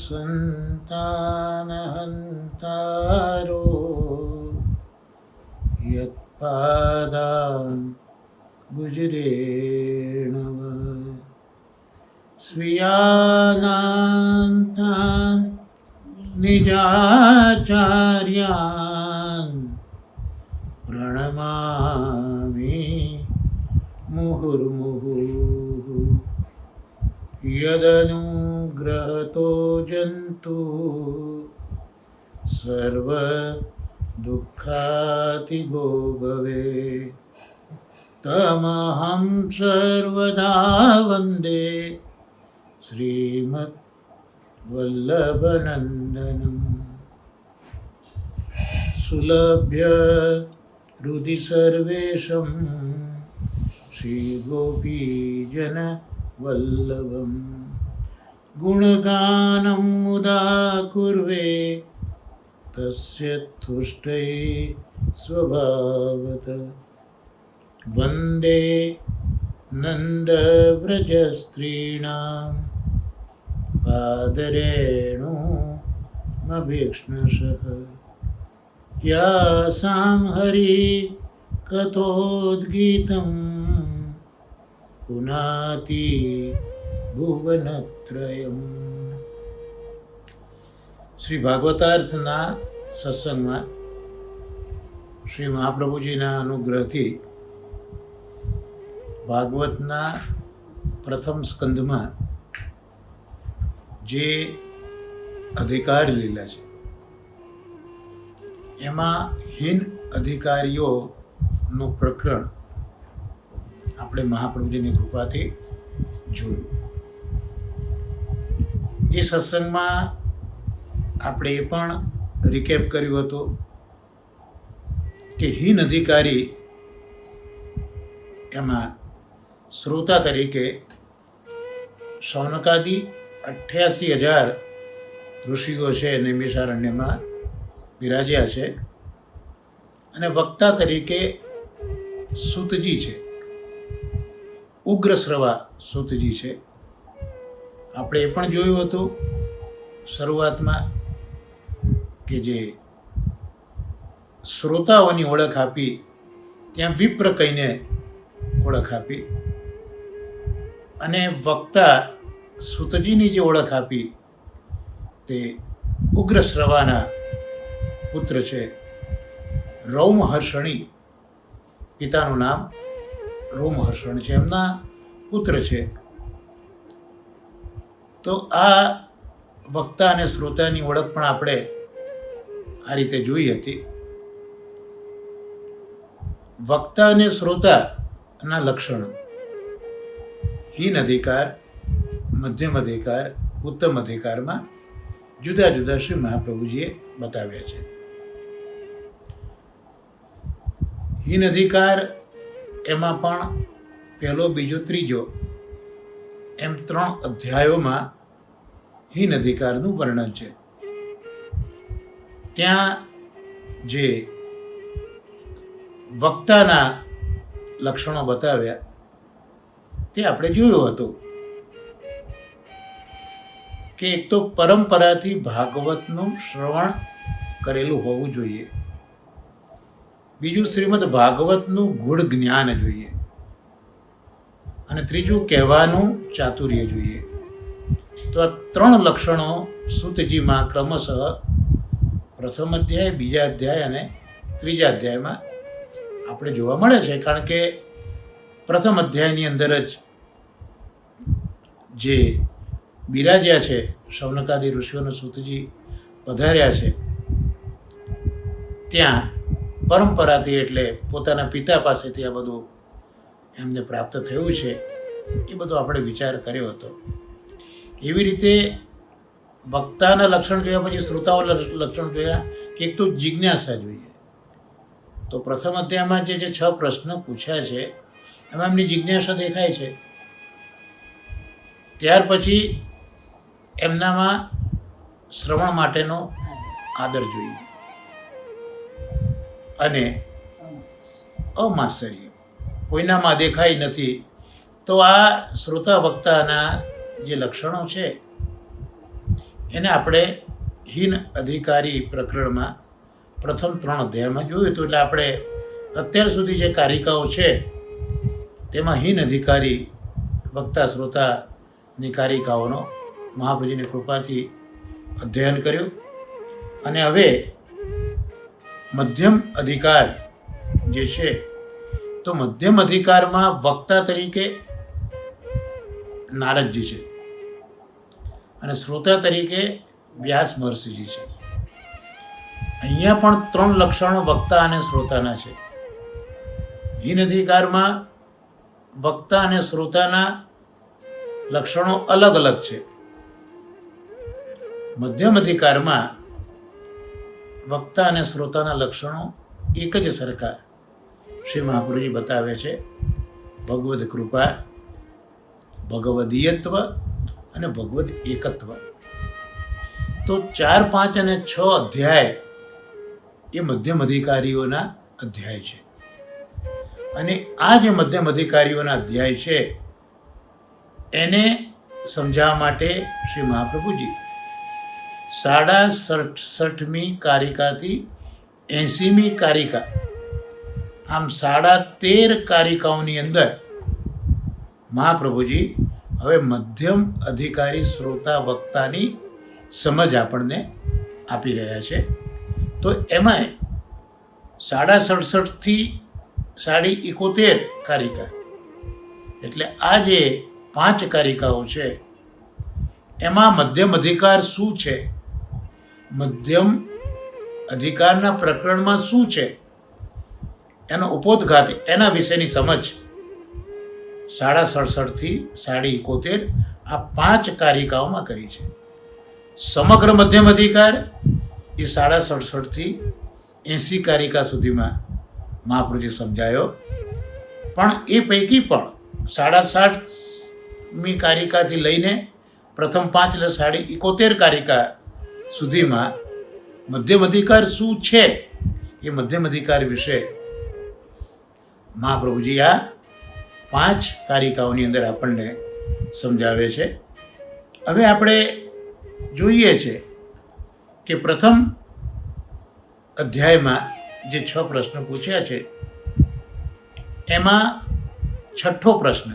संतानहंतारो यत्पादां गुजरेणव स्वीयानान्तान् निजाचार्यान् प्रणमामि मुहुर्मुहुः यदनुग्रहतो जन्तु सर्वदुःखातिगो भवेत् तमहं सर्वदा वन्दे श्रीमद्वल्लभनन्दनं सुलभ्य हृदि सर्वेशं श्रीगोपीजनवल्लभं गुणगानं मुदा कुर्वे तस्य तुष्टये स्वभावतः वन्दे नन्दव्रजस्त्रीणां पादरेणुमभीक्ष्णशः यासां हरिकथोद्गीतं पुनाति भुवनत्रयम्। શ્રી ભાગવતાર્થના સત્સંગમાં શ્રી મહાપ્રભુજીના અનુગ્રહથી ભાગવતના પ્રથમ સ્કંદમાં જે અધિકાર લીલા છે એમાં હીન અધિકારીઓનું પ્રકરણ આપણે મહાપ્રભુજીની કૃપાથી જોયું. એ સત્સંગમાં આપણે એ પણ રિકેપ કર્યું હતું કે હીન અધિકારી એમાં શ્રોતા તરીકે શૌનકાદી 88,000 ઋષિઓ છે નૈમિષારણ્યમાં બિરાજ્યા છે અને વક્તા તરીકે સૂતજી છે, ઉગ્રશ્રવા સૂતજી છે. આપણે એ પણ જોયું હતું શરૂઆતમાં કે જે શ્રોતાઓની ઓળખ આપી ત્યાં વિપ્ર કહીને ઓળખ આપી અને વક્તા સૂતજીની જે ઓળખ આપી તે ઉગ્રશ્રવાના પુત્ર છે રોમહર્ષણી, પિતાનું નામ રોમહર્ષણ છે, એમના પુત્ર છે. તો આ વક્તા અને શ્રોતાની ઓળખ પણ આપણે આ રીતે જોઈ હતી. વક્તા અને શ્રોતાના લક્ષણો હીન અધિકાર, મધ્યમ અધિકાર, ઉત્તમ અધિકારમાં જુદા જુદા શ્રી મહાપ્રભુજીએ બતાવ્યા છે. હીન અધિકાર એમાં પણ પહેલો, બીજો, ત્રીજો એમ 3 અધ્યાયોમાં હીન અધિકારનું વર્ણન છે. ત્યાં જે વક્તાના લક્ષણો બતાવ્યા તે આપણે જોયું હતું કે એક તો પરંપરાથી ભાગવતનું શ્રવણ કરેલું હોવું જોઈએ, બીજું શ્રીમદ ભાગવતનું ગૂઢ જ્ઞાન જોઈએ અને ત્રીજું કહેવાનું ચાતુર્ય જોઈએ. તો આ 3 લક્ષણો સૂતજીમાં ક્રમશઃ પ્રથમ અધ્યાય, બીજા અધ્યાય અને ત્રીજા અધ્યાયમાં આપણે જોવા મળે છે. કારણ કે પ્રથમ અધ્યાયની અંદર જ જે બિરાજ્યા છે, શૌનકાદી ઋષિઓનો સૂતજી પધાર્યા છે, ત્યાં પરંપરાથી એટલે પોતાના પિતા પાસેથી આ બધું એમને પ્રાપ્ત થયું છે. એ બધો આપણે વિચાર કર્યો હતો. એવી રીતે વક્તાના લક્ષણ જોયા, પછી શ્રોતાઓના લક્ષણ જોયા કે એક તો જિજ્ઞાસા જોઈએ. તો પ્રથમ અધ્યાયમાં જે 6 પ્રશ્ન પૂછ્યા છે એમાં એમની જિજ્ઞાસા દેખાય છે. ત્યાર પછી એમનામાં શ્રવણ માટેનો આદર જોઈએ અને અમાશ્ચર્ય કોઈનામાં દેખાય નથી. તો આ શ્રોતા વક્તાના જે લક્ષણો છે એને આપણે હીન અધિકારી પ્રકરણમાં પ્રથમ 3 અધ્યાયમાં જોયું હતું. એટલે આપણે અત્યાર સુધી જે કારિકાઓ છે તેમાં હીન અધિકારી વક્તા શ્રોતાની કારિકાઓનો મહાપ્રભુજીની કૃપાથી અધ્યયન કર્યું. અને હવે મધ્યમ અધિકાર જે છે તો મધ્યમ અધિકારમાં વક્તા તરીકે નારદજી છે અને શ્રોતા તરીકે વ્યાસ મહર્ષિજી છે. અહીંયા પણ 3 લક્ષણો વક્તા અને શ્રોતાના છે. હીન અધિકારમાં વક્તા અને શ્રોતાના લક્ષણો અલગ અલગ છે. મધ્યમ અધિકારમાં વક્તા અને શ્રોતાના લક્ષણો એક જ સરખા શ્રી મહાપ્રભુજી બતાવે છે. ભગવદ કૃપા, ભગવદીયત્વ અને ભગવદ એકત્વ. તો 4, 5 અને 6 અધ્યાય એ મધ્યમ અધિકારીઓના અધ્યાય છે. અને આ જે મધ્યમ અધિકારીઓના અધ્યાય છે એને સમજાવવા માટે શ્રી મહાપ્રભુજી 67મી કારિકાથી 80મી કારિકા, આમ 13.5 કારિકાઓની અંદર મહાપ્રભુજી હવે મધ્યમ અધિકારી શ્રોતા વક્તાની સમજ આપણને આપી રહ્યા છે. તો એમાંય 67.5થી 71 કારિકા, એટલે આ જે 5 કારિકાઓ છે એમાં મધ્યમ અધિકાર શું છે, મધ્યમ અધિકારના પ્રકરણમાં શું છે, એનો ઉપોદ્ઘાત, એના વિશેની સમજ 67.5થી 71 આ 5 કારિકાઓમાં કરી છે. સમગ્ર મધ્યમ અધિકાર એ 67.5થી 80 કારિકા સુધીમાં મહાપ્રભુજી સમજાયો. પણ એ પૈકી પણ 67મી કારિકાથી લઈને પ્રથમ 5 એટલે 71 કારિકા સુધીમાં મધ્યમ અધિકાર શું છે એ મધ્યમ અધિકાર વિશે મહાપ્રભુજી આ 5 કારિકાઓની અંદર આપણને સમજાવે છે. હવે આપણે જોઈએ છે કે પ્રથમ અધ્યાયમાં જે 6 પ્રશ્નો પૂછ્યા છે એમાં 6થો પ્રશ્ન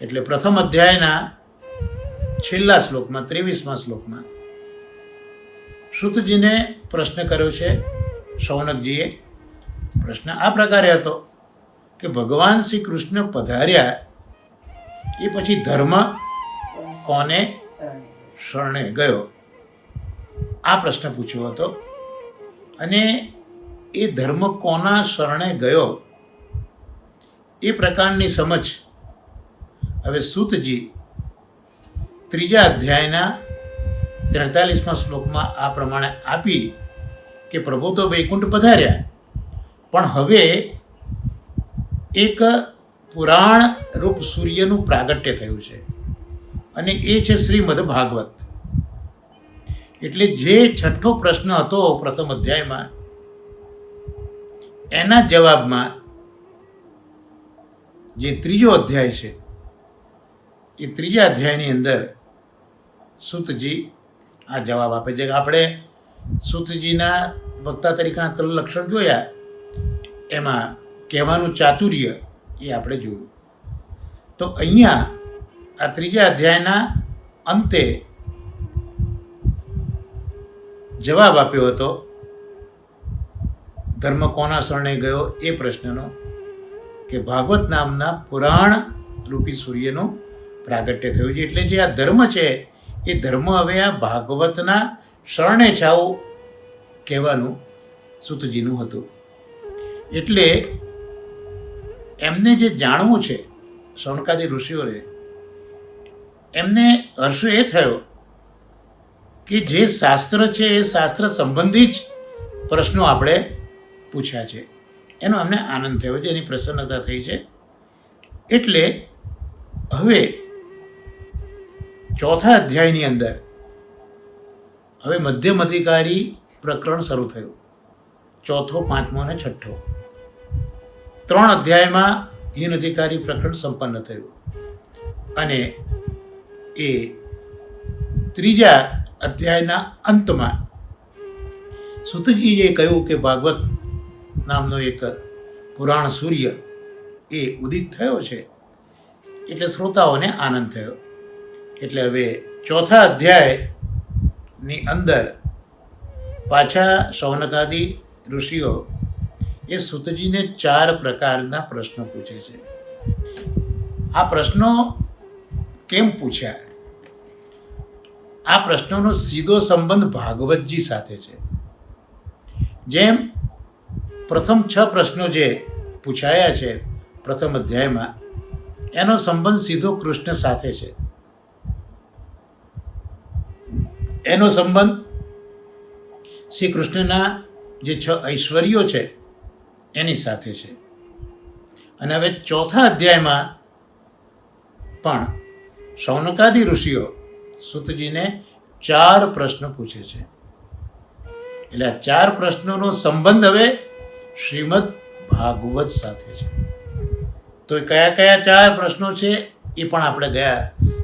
એટલે પ્રથમ અધ્યાયના છેલ્લા શ્લોકમાં 23મા શ્લોકમાં શ્રુતજીને પ્રશ્ન કર્યો છે. શૌનકજીએ પ્રશ્ન આ પ્રકારે હતો કે ભગવાન શ્રી કૃષ્ણ પધાર્યા એ પછી ધર્મ કોને શરણે ગયો, આ પ્રશ્ન પૂછ્યો હતો. અને એ ધર્મ કોના શરણે ગયો એ પ્રકારની સમજ હવે સૂતજી 3જા અધ્યાયના 43મા શ્લોકમાં આ પ્રમાણે આપી કે પ્રભુ તો વૈકુંઠ પધાર્યા, પણ હવે એક પુરાણ રૂપ સૂર્યનું પ્રાગટ્ય થયું છે અને એ છે શ્રીમદ ભાગવત. એટલે જે 6થો પ્રશ્ન હતો પ્રથમ અધ્યાયમાં એના જવાબમાં જે 3જો અધ્યાય છે એ 3જા અધ્યાયની અંદર સૂતજી આ જવાબ આપે છે. આપણે સૂતજીના વક્તા તરીકેના 3 લક્ષણ જોયા, એમાં કહેવાનું ચાતુર્ય એ આપણે જોયું. તો અહીંયા આ 3જા અધ્યાયના અંતે જવાબ આપ્યો હતો ધર્મ કોના શરણે ગયો એ પ્રશ્નનો, કે ભાગવત નામના પુરાણ રૂપી સૂર્યનું પ્રાગટ્ય થયું છે. એટલે જે આ ધર્મ છે એ ધર્મ હવે આ ભાગવતના શરણે છે, આવું કહેવાનું સૂતજીનું હતું. એટલે એમને જે જાણવું છે શૌનકાદી ઋષિઓને, એમને હર્ષ એ થયો કે જે શાસ્ત્ર છે એ શાસ્ત્ર સંબંધી જ પ્રશ્નો આપણે પૂછ્યા છે, એનો અમને આનંદ થયો છે, એની પ્રસન્નતા થઈ છે. એટલે હવે 4થા અધ્યાયની અંદર હવે મધ્યમ અધિકારી પ્રકરણ શરૂ થયું. 4થો, 5મો અને 6થો 3 અધ્યાયમાં હીન અધિકારી પ્રકરણ સંપન્ન થયું અને એ ત્રીજા અધ્યાયના અંતમાં સૂતજીએ કહ્યું કે ભાગવત નામનો એક પુરાણ સૂર્ય એ ઉદિત થયો છે, એટલે શ્રોતાઓને આનંદ થયો. એટલે હવે ચોથા અધ્યાયની અંદર પાછા શૌનકાદિ ઋષિઓ એ સૂતજીને 4 પ્રકારના પ્રશ્નો પૂછે છે. આ પ્રશ્નો કેમ પૂછ્યા? આ પ્રશ્નોનો સીધો સંબંધ ભાગવતજી સાથે છે. જેમ પ્રથમ 6 પ્રશ્નો જે પૂછાયા છે પ્રથમ અધ્યાયમાં, એનો સંબંધ સીધો કૃષ્ણ સાથે છે. એનો સંબંધ શ્રી કૃષ્ણના જે 6 ઐશ્વર્યો છે એની સાથે છે. અને હવે ચોથા અધ્યાયમાં પણ શૌનકાદિ ઋષિઓ સૂતજીને 4 પ્રશ્નો પૂછે છે. એટલે આ 4 પ્રશ્નોનો સંબંધ હવે શ્રીમદ ભાગવત સાથે છે. તો કયા કયા 4 પ્રશ્નો છે એ પણ આપણે ગયા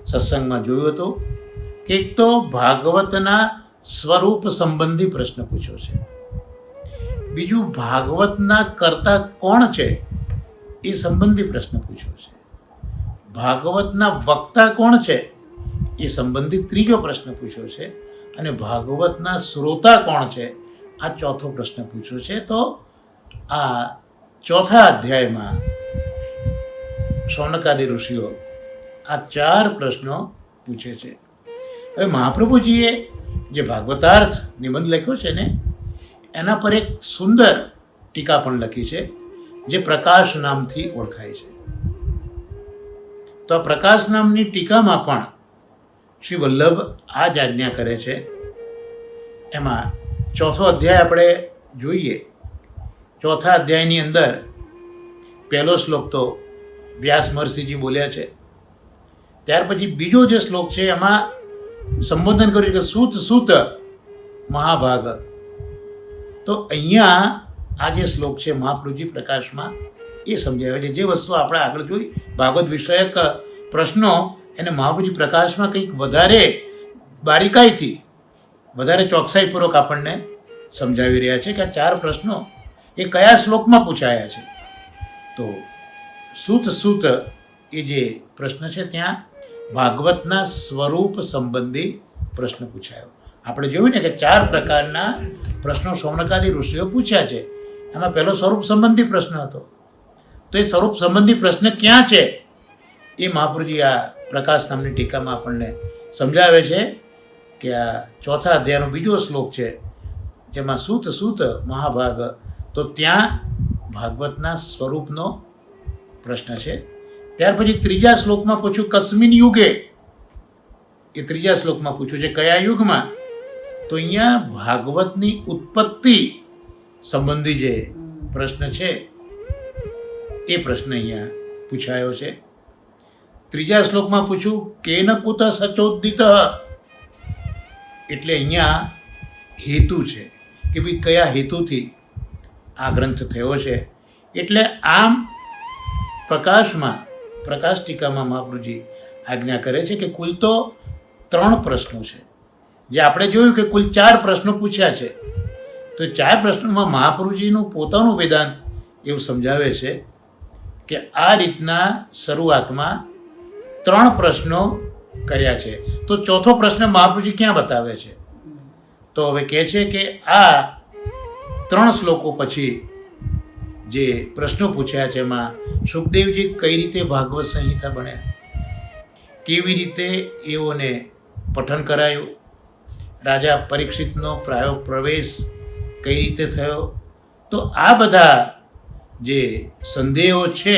સત્સંગમાં જોયું હતું કે એક તો ભાગવતના સ્વરૂપ સંબંધી પ્રશ્ન પૂછ્યો છે. બીજું ભાગવતના કર્તા કોણ છે એ સંબંધી પ્રશ્ન પૂછ્યો છે. ભાગવતના વક્તા કોણ છે એ સંબંધિત ત્રીજો પ્રશ્ન પૂછ્યો છે. અને ભાગવતના શ્રોતા કોણ છે આ ચોથો પ્રશ્ન પૂછ્યો છે. તો આ ચોથા અધ્યાયમાં શૌનકાદિ ઋષિઓ આ 4 પ્રશ્નો પૂછે છે. હવે મહાપ્રભુજીએ જે ભાગવતાર્થ નિબંધ લખ્યો છે ને, એના પર એક સુંદર ટીકા પણ લખી છે જે પ્રકાશ નામથી ઓળખાય છે. તો આ પ્રકાશ નામની ટીકામાં પણ શ્રી વલ્લભ આ જ આજ્ઞા કરે છે. એમાં ચોથો અધ્યાય આપણે જોઈએ. ચોથા અધ્યાયની અંદર પહેલો શ્લોક તો વ્યાસ મહર્ષિજી બોલ્યા છે. ત્યાર પછી બીજો જે શ્લોક છે એમાં સંબોધન કર્યું કે સૂત સૂત મહાભાગ. તો અહીંયા આ જે શ્લોક છે મહાપ્રભુજી પ્રકાશમાં એ સમજાવે છે. જે વસ્તુ આપણે આગળ જોઈ ભાગવત વિષયક પ્રશ્નો, એને મહાપ્રભુજી પ્રકાશમાં કંઈક વધારે બારીકાઈથી, વધારે ચોકસાઈપૂર્વક આપણને સમજાવી રહ્યા છે કે આ 4 પ્રશ્નો એ કયા શ્લોકમાં પૂછાયા છે. તો સૂત સૂત એ જે પ્રશ્ન છે ત્યાં ભાગવતના સ્વરૂપ સંબંધી પ્રશ્ન પૂછાયો. આપણે જોયું ને કે 4 પ્રકારના પ્રશ્નો શૌનકાદિ ઋષિઓ પૂછ્યા છે. એમાં પહેલો સ્વરૂપ સંબંધી પ્રશ્ન હતો. તો એ સ્વરૂપ સંબંધી પ્રશ્ન ક્યાં છે એ મહાપ્રભુજી આ પ્રકાશ નામની ટીકામાં આપણને સમજાવે છે કે આ ચોથા અધ્યાયનો બીજો શ્લોક છે જેમાં સૂત સૂત મહાભાગ. તો ત્યાં ભાગવતના સ્વરૂપનો પ્રશ્ન છે. ત્યાર પછી ત્રીજા શ્લોકમાં પૂછ્યું કસ્મિન યુગે, એ ત્રીજા શ્લોકમાં પૂછ્યું છે કયા યુગમાં. તો અહીંયા ભાગવતની ઉત્પત્તિ સંબંધી જે પ્રશ્ન છે એ પ્રશ્ન અહીંયા પૂછાયો છે. ત્રીજા શ્લોકમાં પૂછ્યું કેન કુત સચોદિત, એટલે અહીંયા હેતુ છે કે ભાઈ કયા હેતુથી આ ગ્રંથ થયો છે. એટલે આમ પ્રકાશમાં, પ્રકાશ ટીકામાં મહાપ્રભુજી આજ્ઞા કરે છે કે કુલ તો 3 પ્રશ્નો છે. જે આપણે જોયું કે કુલ 4 પ્રશ્નો પૂછ્યા છે. તો 4 પ્રશ્નોમાં મહાપ્રભુજીનું પોતાનું વેદાંત એવું સમજાવે છે કે આ રીતના શરૂઆતમાં 3 પ્રશ્નો કર્યા છે. તો ચોથો પ્રશ્ન મહાપ્રભુજી ક્યાં બતાવે છે? તો હવે કહે છે કે આ 3 શ્લોકો પછી જે પ્રશ્નો પૂછ્યા છે એમાં સુખદેવજી કઈ રીતે ભાગવત સંહિતા બન્યા, કેવી રીતે એઓને પઠન કરાયું, રાજા પરીક્ષિતનો પ્રવેશ કઈ રીતે થયો. તો આ બધા જે સંદેહો છે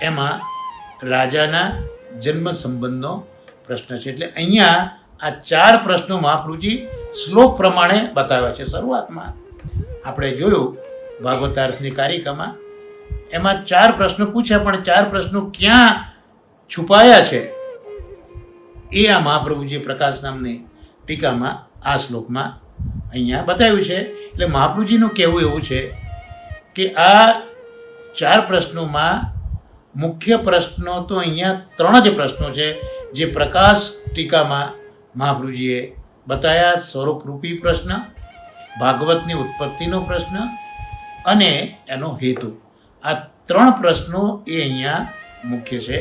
એમાં રાજાના જન્મ સંબંધનો પ્રશ્ન છે. એટલે અહીંયા આ 4 પ્રશ્નો મહાપ્રભુજી શ્લોક પ્રમાણે બતાવ્યા છે. શરૂઆતમાં આપણે જોયું ભાગવતાર્થની કારિકામાં એમાં 4 પ્રશ્નો પૂછ્યા, પણ 4 પ્રશ્નો ક્યાં છુપાયા છે એ આ મહાપ્રભુજી પ્રકાશ નામની ટીકામાં આ શ્લોકમાં અહીંયા બતાવ્યું છે. એટલે મહાપ્રભુજીનું કહેવું એવું છે કે આ 4 પ્રશ્નોમાં મુખ્ય પ્રશ્નો તો અહીંયા 3 જ પ્રશ્નો છે જે પ્રકાશ ટીકામાં મહાપ્રભુજીએ બતાવ્યા. સ્વરૂપરૂપી પ્રશ્ન, ભાગવતની ઉત્પત્તિનો પ્રશ્ન અને એનો હેતુ. આ 3 પ્રશ્નો એ અહીંયા મુખ્ય છે.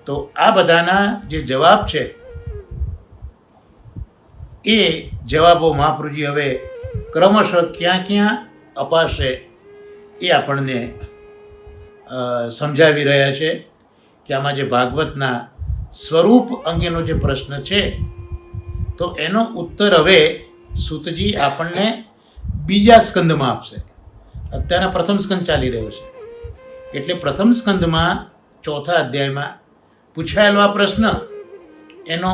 તો આ બધાના જે જવાબ છે એ જવાબો મહાપ્રભુજી હવે ક્રમશઃ ક્યાં ક્યાં અપાશે એ આપણને સમજાવી રહ્યા છે કે આમાં જે ભાગવતના સ્વરૂપ અંગેનો જે પ્રશ્ન છે તો એનો ઉત્તર હવે સૂતજી આપણને બીજા સ્કંદમાં આપશે. અત્યારના પ્રથમ સ્કંદ ચાલી રહ્યો છે એટલે પ્રથમ સ્કંદમાં 4થા અધ્યાયમાં પૂછાયેલો આ પ્રશ્ન એનો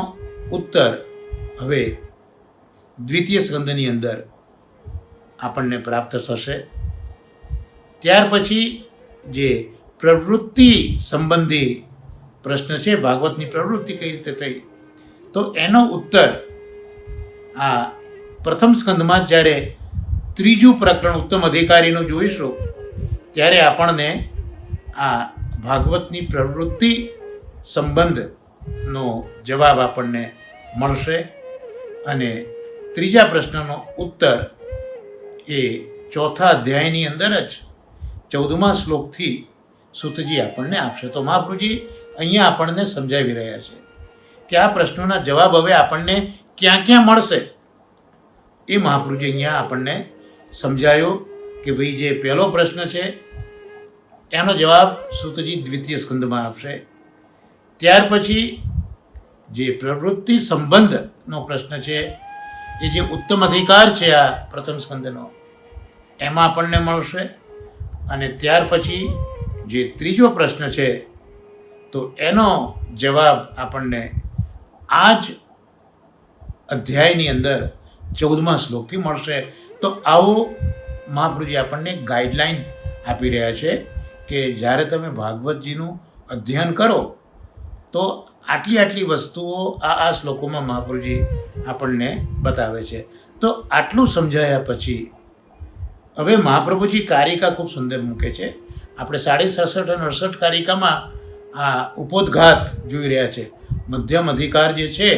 ઉત્તર હવે દ્વિતીય સ્કંદની અંદર આપણને પ્રાપ્ત થશે. ત્યાર પછી જે પ્રવૃત્તિ સંબંધી પ્રશ્ન છે, ભાગવતની પ્રવૃત્તિ કઈ રીતે થઈ, તો એનો ઉત્તર આ પ્રથમ સ્કંદમાં જ્યારે 3જું પ્રકરણ ઉત્તમ અધિકારીનું જોઈશું ત્યારે આપણને આ ભાગવતની પ્રવૃત્તિ સંબંધનો જવાબ આપણને મળશે અને 3જા પ્રશ્નનો ઉત્તર એ 4થા અધ્યાયની અંદર જ 14મા શ્લોકથી સૂતજી આપણને આપશે. તો મહાપ્રભુજી અહીંયા આપણને સમજાવી રહ્યા છે કે આ પ્રશ્નોના જવાબ હવે આપણને ક્યાં ક્યાં મળશે એ મહાપ્રભુજી અહીંયા આપણને સમજાયો કે ભાઈ જે પહેલો પ્રશ્ન છે એનો જવાબ સૂતજી દ્વિતીય સ્કંદમાં આપશે. ત્યાર પછી જે પ્રવૃત્તિ સંબંધનો પ્રશ્ન છે એ જે ઉત્તમ અધિકાર છે આ પ્રથમ સ્કંદનો એમાં આપણને મળશે. અને ત્યાર પછી જે 3જો પ્રશ્ન છે તો એનો જવાબ આપણને આ જ અધ્યાયની અંદર 14મા શ્લોકથી મળશે. તો આવો મહાપ્રભુજી આપણને ગાઈડલાઈન આપી રહ્યા છે કે જ્યારે તમે ભાગવતજીનું અધ્યયન કરો તો આટલી આટલી વસ્તુઓ આ શ્લોકોમાં મહાપ્રભુજી આપણને બતાવે છે. તો આટલું સમજાયા પછી હવે મહાપ્રભુજી કારિકા ખૂબ સુંદર મૂકે છે. આપણે 67 અને 68 કારિકામાં આ ઉપોદ્ઘાત જોઈ રહ્યા છે. મધ્યમ અધિકાર જે છે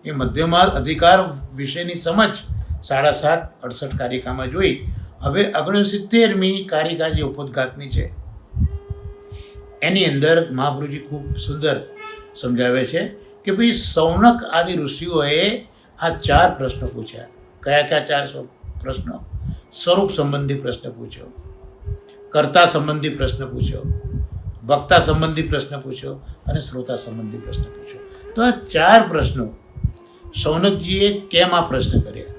એ મધ્યમ અધિકાર વિશેની સમજ 67, 68 કારિકામાં જોઈ. હવે 69મી કારિકા જે ઉપોદ્ઘાતની છે એની અંદર મહાપ્રભુજી ખૂબ સુંદર સમજાવે છે કે ભાઈ સૌનક આદિ ઋષિઓએ આ 4 પ્રશ્નો પૂછ્યા. કયા કયા 4 પ્રશ્નો? સ્વરૂપ સંબંધી પ્રશ્ન પૂછ્યો, કર્તા સંબંધી પ્રશ્ન પૂછ્યો, વક્તા સંબંધી પ્રશ્ન પૂછ્યો અને શ્રોતા સંબંધી પ્રશ્ન પૂછ્યો. તો આ 4 પ્રશ્નો સૌનકજીએ કેમ આ પ્રશ્ન કર્યા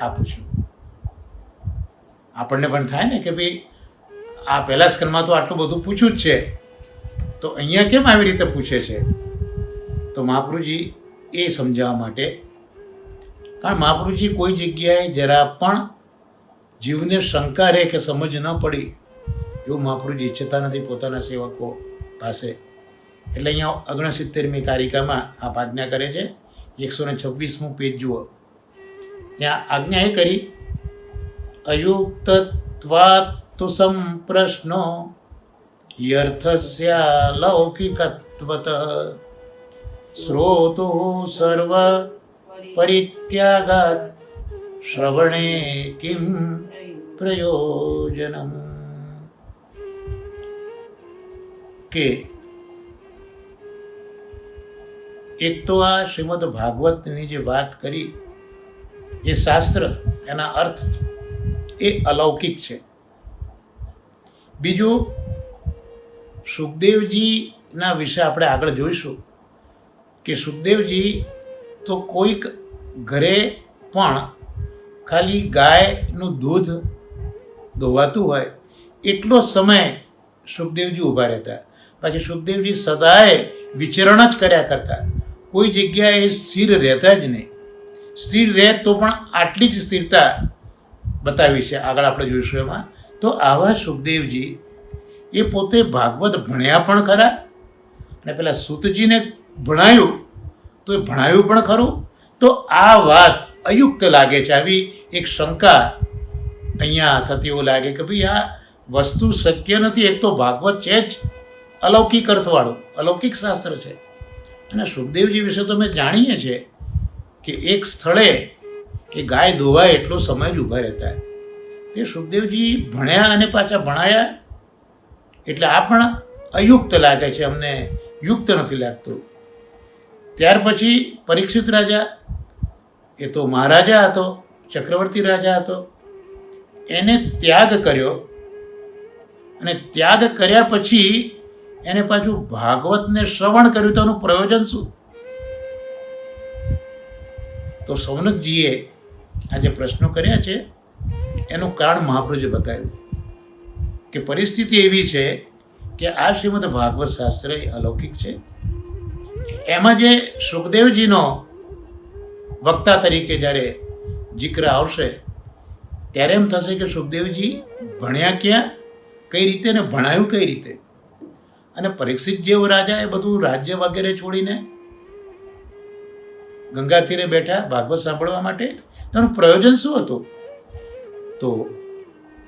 આ પૂછ્યું. આપણને પણ થાય ને કે ભાઈ આ પહેલા સ્કંદમાં તો આટલું બધું પૂછ્યું જ છે તો અહીંયા કેમ આવી રીતે પૂછે છે? તો મહાપ્રભુજી એ સમજાવવા માટે, કારણ મહાપ્રભુજી કોઈ જગ્યાએ જરા પણ જીવને શંકા રહે કે સમજ ન પડી એવું મહાપ્રભુજી ઈચ્છતા નથી પોતાના સેવકો પાસે. એટલે અહીંયા 69મી કારિકામાં આ આજ્ઞા કરે છે. 126મું પેજ જુઓ. ત્યાં આજ્ઞા એ કરી, અયુક્તત્વાત્તુ સંપ્રશ્નો યર્થસ્ય લૌકિકત્વત શ્રોતો સર્વ પરિત્યાગાત શ્રવણે કિમ પ્રયોજનમ. કે એક તો આ શ્રીમદ ભાગવતની જે વાત કરી એ શાસ્ત્ર, એના અર્થ એ અલૌકિક છે. બીજું, સુખદેવજીના વિશે આપણે આગળ જોઈશું કે સુખદેવજી તો કોઈક ઘરે પણ ખાલી ગાયનું દૂધ દોવાતું હોય એટલો સમય સુખદેવજી ઊભા રહેતા. બાકી સુખદેવજી સદાય વિચરણ જ કર્યા કરતા, કોઈ જગ્યાએ સ્થિર રહેતા જ નહીં. સ્થિર રહે તો પણ આટલી જ સ્થિરતા બતાવી છે, આગળ આપણે જોઈશું એમાં. તો આવા સુખદેવજી એ પોતે ભાગવત ભણ્યા પણ ખરા અને પેલા સૂતજીને ભણાયું તો એ ભણાયું પણ ખરું. તો આ વાત અયુક્ત લાગે છે. આવી એક શંકા અહીંયા થતી એવું લાગે કે ભાઈ આ વસ્તુ શક્ય નથી. એક તો ભાગવત છે જ અલૌકિક અર્થવાળું અલૌકિક શાસ્ત્ર છે. અને સુખદેવજી વિશે તો અમે જાણીએ છીએ કે એક સ્થળે એ ગાય દોવાય એટલો સમય જ ઊભા રહેતા. તે સુખદેવજી ભણ્યા અને પાછા ભણાયા, એટલે આ પણ અયુક્ત લાગે છે, અમને યુક્ત નથી લાગતું. ત્યાર પછી પરીક્ષિત રાજા, એ તો મહારાજા હતો, ચક્રવર્તી રાજા હતો, એને ત્યાગ કર્યો. અને ત્યાગ કર્યા પછી એને પાછું ભાગવતને શ્રવણ કર્યું, તો એનું પ્રયોજન શું? તો સૌનકજીએ આ જે પ્રશ્નો કર્યા છે એનું કારણ મહાપ્રભુએ બતાવ્યું કે પરિસ્થિતિ એવી છે કે આ શ્રીમદ ભાગવત શાસ્ત્ર એ અલૌકિક છે. એમાં જે સુખદેવજીનો વક્તા તરીકે જ્યારે જિક્ર આવશે ત્યારે એમ થશે કે સુખદેવજી ભણ્યા ક્યાં, કઈ રીતે ને ભણાયું કઈ રીતે. અને પરીક્ષિત જેવો રાજા એ બધું રાજ્ય વગેરે છોડીને ગંગા તીરે બેઠા ભાગવત સાંભળવા માટે, તેનું પ્રયોજન શું હતું? તો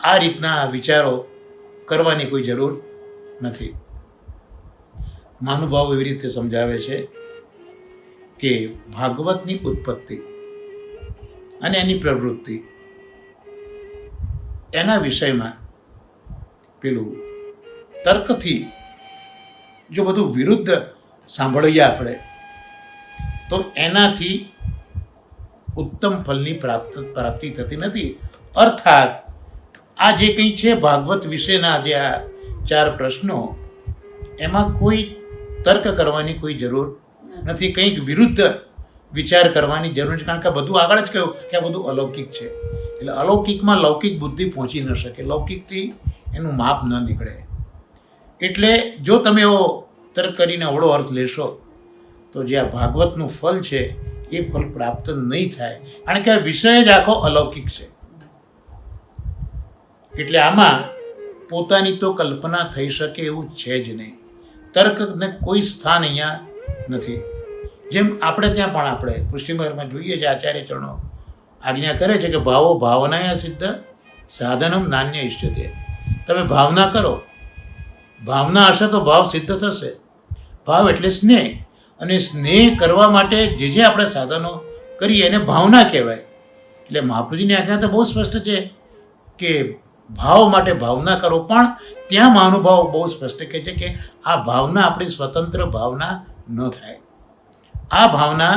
આ રીતના વિચારો કરવાની કોઈ જરૂર નથી. મહાનુભાવો એવી રીતે સમજાવે છે કે ભાગવતની ઉત્પત્તિ અને એની પ્રવૃત્તિ એના વિષયમાં પેલું તર્કથી જો બધું વિરુદ્ધ સાંભળીએ આપણે તો એનાથી ઉત્તમ ફલની પ્રાપ્તિ થતી નથી. અર્થાત આ જે કંઈ છે ભાગવત વિશેના જે આ 4 પ્રશ્નો, એમાં કોઈ તર્ક કરવાની કોઈ જરૂર નથી, કંઈક વિરુદ્ધ વિચાર કરવાની જરૂર નથી. કારણ કે બધું આગળ જ કહ્યું કે આ બધું અલૌકિક છે. એટલે અલૌકિકમાં લૌકિક બુદ્ધિ પહોંચી ન શકે, લૌકિકથી એનું માપ ન નીકળે. એટલે જો તમે એવો તર્ક કરીને અવળો અર્થ લેશો તો જે આ ભાગવતનું ફલ છે એ ફલ પ્રાપ્ત નહીં થાય, કારણ કે આ વિષય જ આખો અલૌકિક છે. એટલે આમાં પોતાની તો કલ્પના થઈ શકે એવું છે જ નહીં. તર્કને કોઈ સ્થાન અહીંયા નથી. જેમ આપણે ત્યાં પણ આપણે પુષ્ટિમાર્ગમાં જોઈએ છે, આચાર્ય ચરણો આજ્ઞા કરે છે કે ભાવો ભાવનાયા સિદ્ધ સાધનમ નાન્ય ઇષ્ટતે. તમે ભાવના કરો, ભાવના હશે તો ભાવ સિદ્ધ થશે. ભાવ એટલે સ્નેહ, અને સ્નેહ કરવા માટે જે જે આપણે સાધનો કરીએ એને ભાવના કહેવાય. એટલે મહાપ્રભુજીની આજ્ઞા તો બહુ સ્પષ્ટ છે કે ભાવ માટે ભાવના કરો. પણ ત્યાં મહાનુભાવ બહુ સ્પષ્ટ કહે છે કે આ ભાવના આપણી સ્વતંત્ર ભાવના ન થાય. આ ભાવના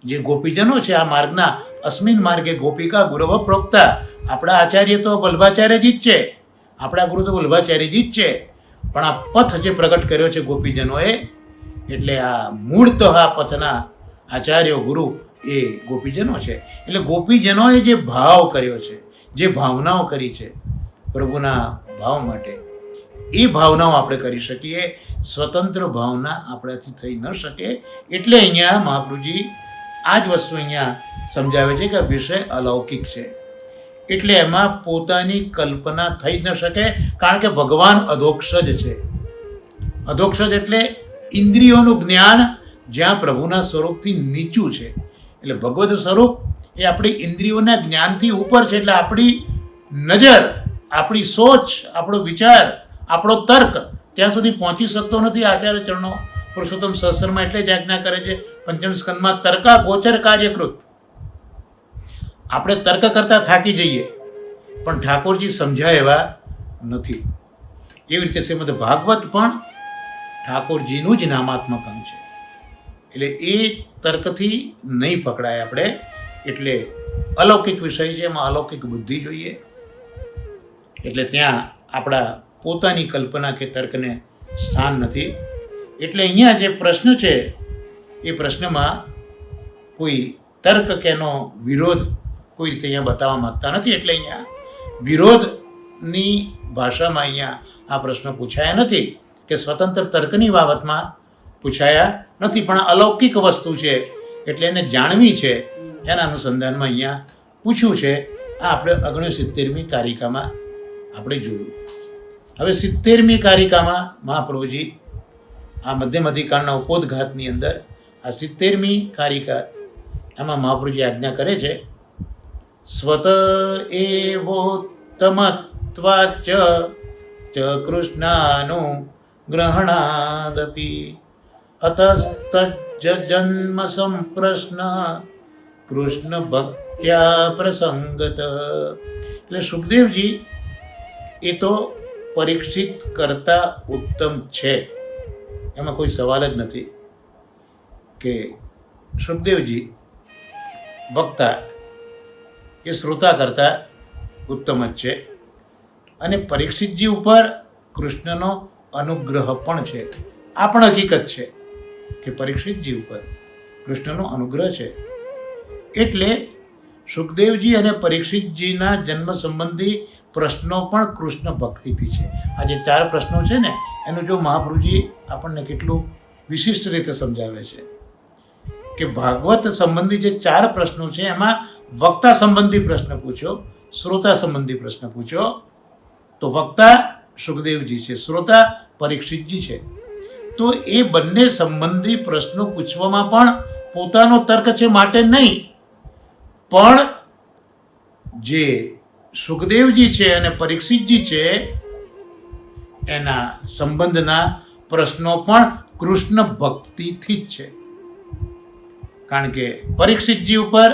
જે ગોપીજનો છે આ માર્ગના, અસ્મિન માર્ગે ગોપિકા ગુરવ પ્રોક્તા, આપણા આચાર્ય તો વલ્ભાચાર્યજી જ છે, આપણા ગુરુ તો વલ્ભાચાર્યજી જ છે. પણ આ પથ જે પ્રગટ કર્યો છે ગોપીજનોએ, એટલે આ મૂળતઃ આ પથના આચાર્ય ગુરુ એ ગોપીજનો છે. એટલે ગોપીજનોએ જે ભાવ કર્યો છે, જે ભાવનાઓ કરી છે પ્રભુના ભાવ માટે, એ ભાવનાઓ આપણે કરી શકીએ. સ્વતંત્ર ભાવના આપણાથી થઈ ન શકે. એટલે અહીંયા મહાપ્રભુજી આ જ વસ્તુ અહીંયા સમજાવે છે કે વિષય અલૌકિક છે, એટલે એમાં પોતાની કલ્પના થઈ જ ન શકે. કારણ કે ભગવાન અધોક્ષજ છે. અધોક્ષજ એટલે ઇન્દ્રિયોનું જ્ઞાન જ્યાં પ્રભુના સ્વરૂપથી નીચું છે. એટલે ભગવત સ્વરૂપ એ આપણી ઇન્દ્રિયોના જ્ઞાનથી ઉપર છે. એટલે આપણી નજર, આપણી સોચ, આપણો વિચાર, આપણો તર્ક ત્યાં સુધી પહોંચી શકતો નથી. આચાર્ય ચરણો પુરુષોત્તમ સહસ્રમાં એટલે જ આજ્ઞા કરે છે પંચમ સ્કંદમાં, તર્કા ગોચર કાર્યકૃત. આપણે તર્ક કરતાં થાકી જઈએ પણ ઠાકોરજી સમજાય એવા નથી. એવી રીતે શ્રીમદ ભાગવત પણ ઠાકોરજીનું જ નામાત્મક અંગ છે. એટલે એ તર્કથી નહીં પકડાય આપણે. એટલે અલૌકિક વિષય છે, એમાં અલૌકિક બુદ્ધિ જોઈએ. એટલે ત્યાં આપણા પોતાની કલ્પના કે તર્કને સ્થાન નથી. એટલે અહીંયા જે પ્રશ્ન છે એ પ્રશ્નમાં કોઈ તર્ક કે એનો વિરોધ કોઈ રીતે અહીંયા બતાવવા માગતા નથી. એટલે અહીંયા વિરોધની ભાષામાં અહીંયા આ પ્રશ્ન પૂછાયા નથી કે સ્વતંત્ર તર્કની બાબતમાં પૂછાયા નથી. પણ અલૌકિક વસ્તુ છે એટલે એને જાણવી છે, એના અનુસંધાનમાં અહીંયા પૂછ્યું છે. આ આપણે 69મી કારિકામાં આપણે જોયું. હવે 70મી કારિકામાં મહાપ્રભુજી આ મધ્યમ અધિકારના ઉપોદઘાતની અંદર આ 70મી કારિકા, એમાં મહાપ્રભુજી આજ્ઞા કરે છે સ્વત એવોત્તમત્વાચ ચ કૃષ્ણાનું ગ્રહણાદપી અતસ્તજન્મ સંપ્રશ્ન કૃષ્ણ ભક્ત્યા પ્રસંગત. એટલે સુખદેવજી એ તો પરીક્ષિત કરતા ઉત્તમ છે, એમાં કોઈ સવાલ જ નથી કે સુખદેવજી વક્તા એ શ્રોતા કરતા ઉત્તમ જ છે. અને પરીક્ષિતજી ઉપર કૃષ્ણનો અનુગ્રહ પણ છે. આ પણ હકીકત છે કે પરીક્ષિતજી ઉપર કૃષ્ણનો અનુગ્રહ છે. એટલે સુખદેવજી અને પરીક્ષિતજીના જન્મ સંબંધી પ્રશ્નો પણ કૃષ્ણ ભક્તિથી છે. આ જે 4 પ્રશ્નો છે ને, એનું જો મહાપ્રભુજી આપણને કેટલું વિશિષ્ટ રીતે સમજાવે છે કે ભાગવત સંબંધી જે 4 પ્રશ્નો છે એમાં વક્તા સંબંધી પ્રશ્ન પૂછ્યો, શ્રોતા સંબંધી પ્રશ્ન પૂછ્યો તો વક્તા સુખદેવજી છે, શ્રોતા પરીક્ષિતજી છે. તો એ બંને સંબંધી પ્રશ્નો પૂછવામાં પણ પોતાનો તર્ક છે માટે નહીં, પણ જે સુખદેવજી છે અને પરીક્ષિતજી છે એના સંબંધના પ્રશ્નો પણ કૃષ્ણ ભક્તિથી જ છે. કારણ કે પરીક્ષિતજી ઉપર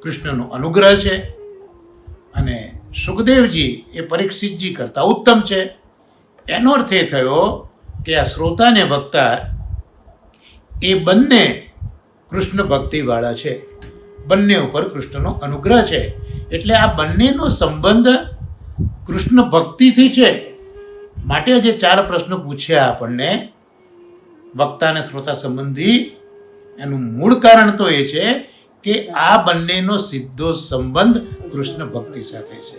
કૃષ્ણનો અનુગ્રહ છે અને સુખદેવજી એ પરીક્ષિતજી કરતાં ઉત્તમ છે. એનો અર્થ એ થયો કે આ શ્રોતા ને વક્તા એ બંને કૃષ્ણ ભક્તિવાળા છે, બંને ઉપર કૃષ્ણનો અનુગ્રહ છે. એટલે આ બંનેનો સંબંધ કૃષ્ણ ભક્તિથી છે. માટે જે 4 પ્રશ્નો પૂછ્યા આપણને વક્તા અને શ્રોતા સંબંધી, એનું મૂળ કારણ તો એ છે કે આ બંનેનો સીધો સંબંધ કૃષ્ણ ભક્તિ સાથે છે.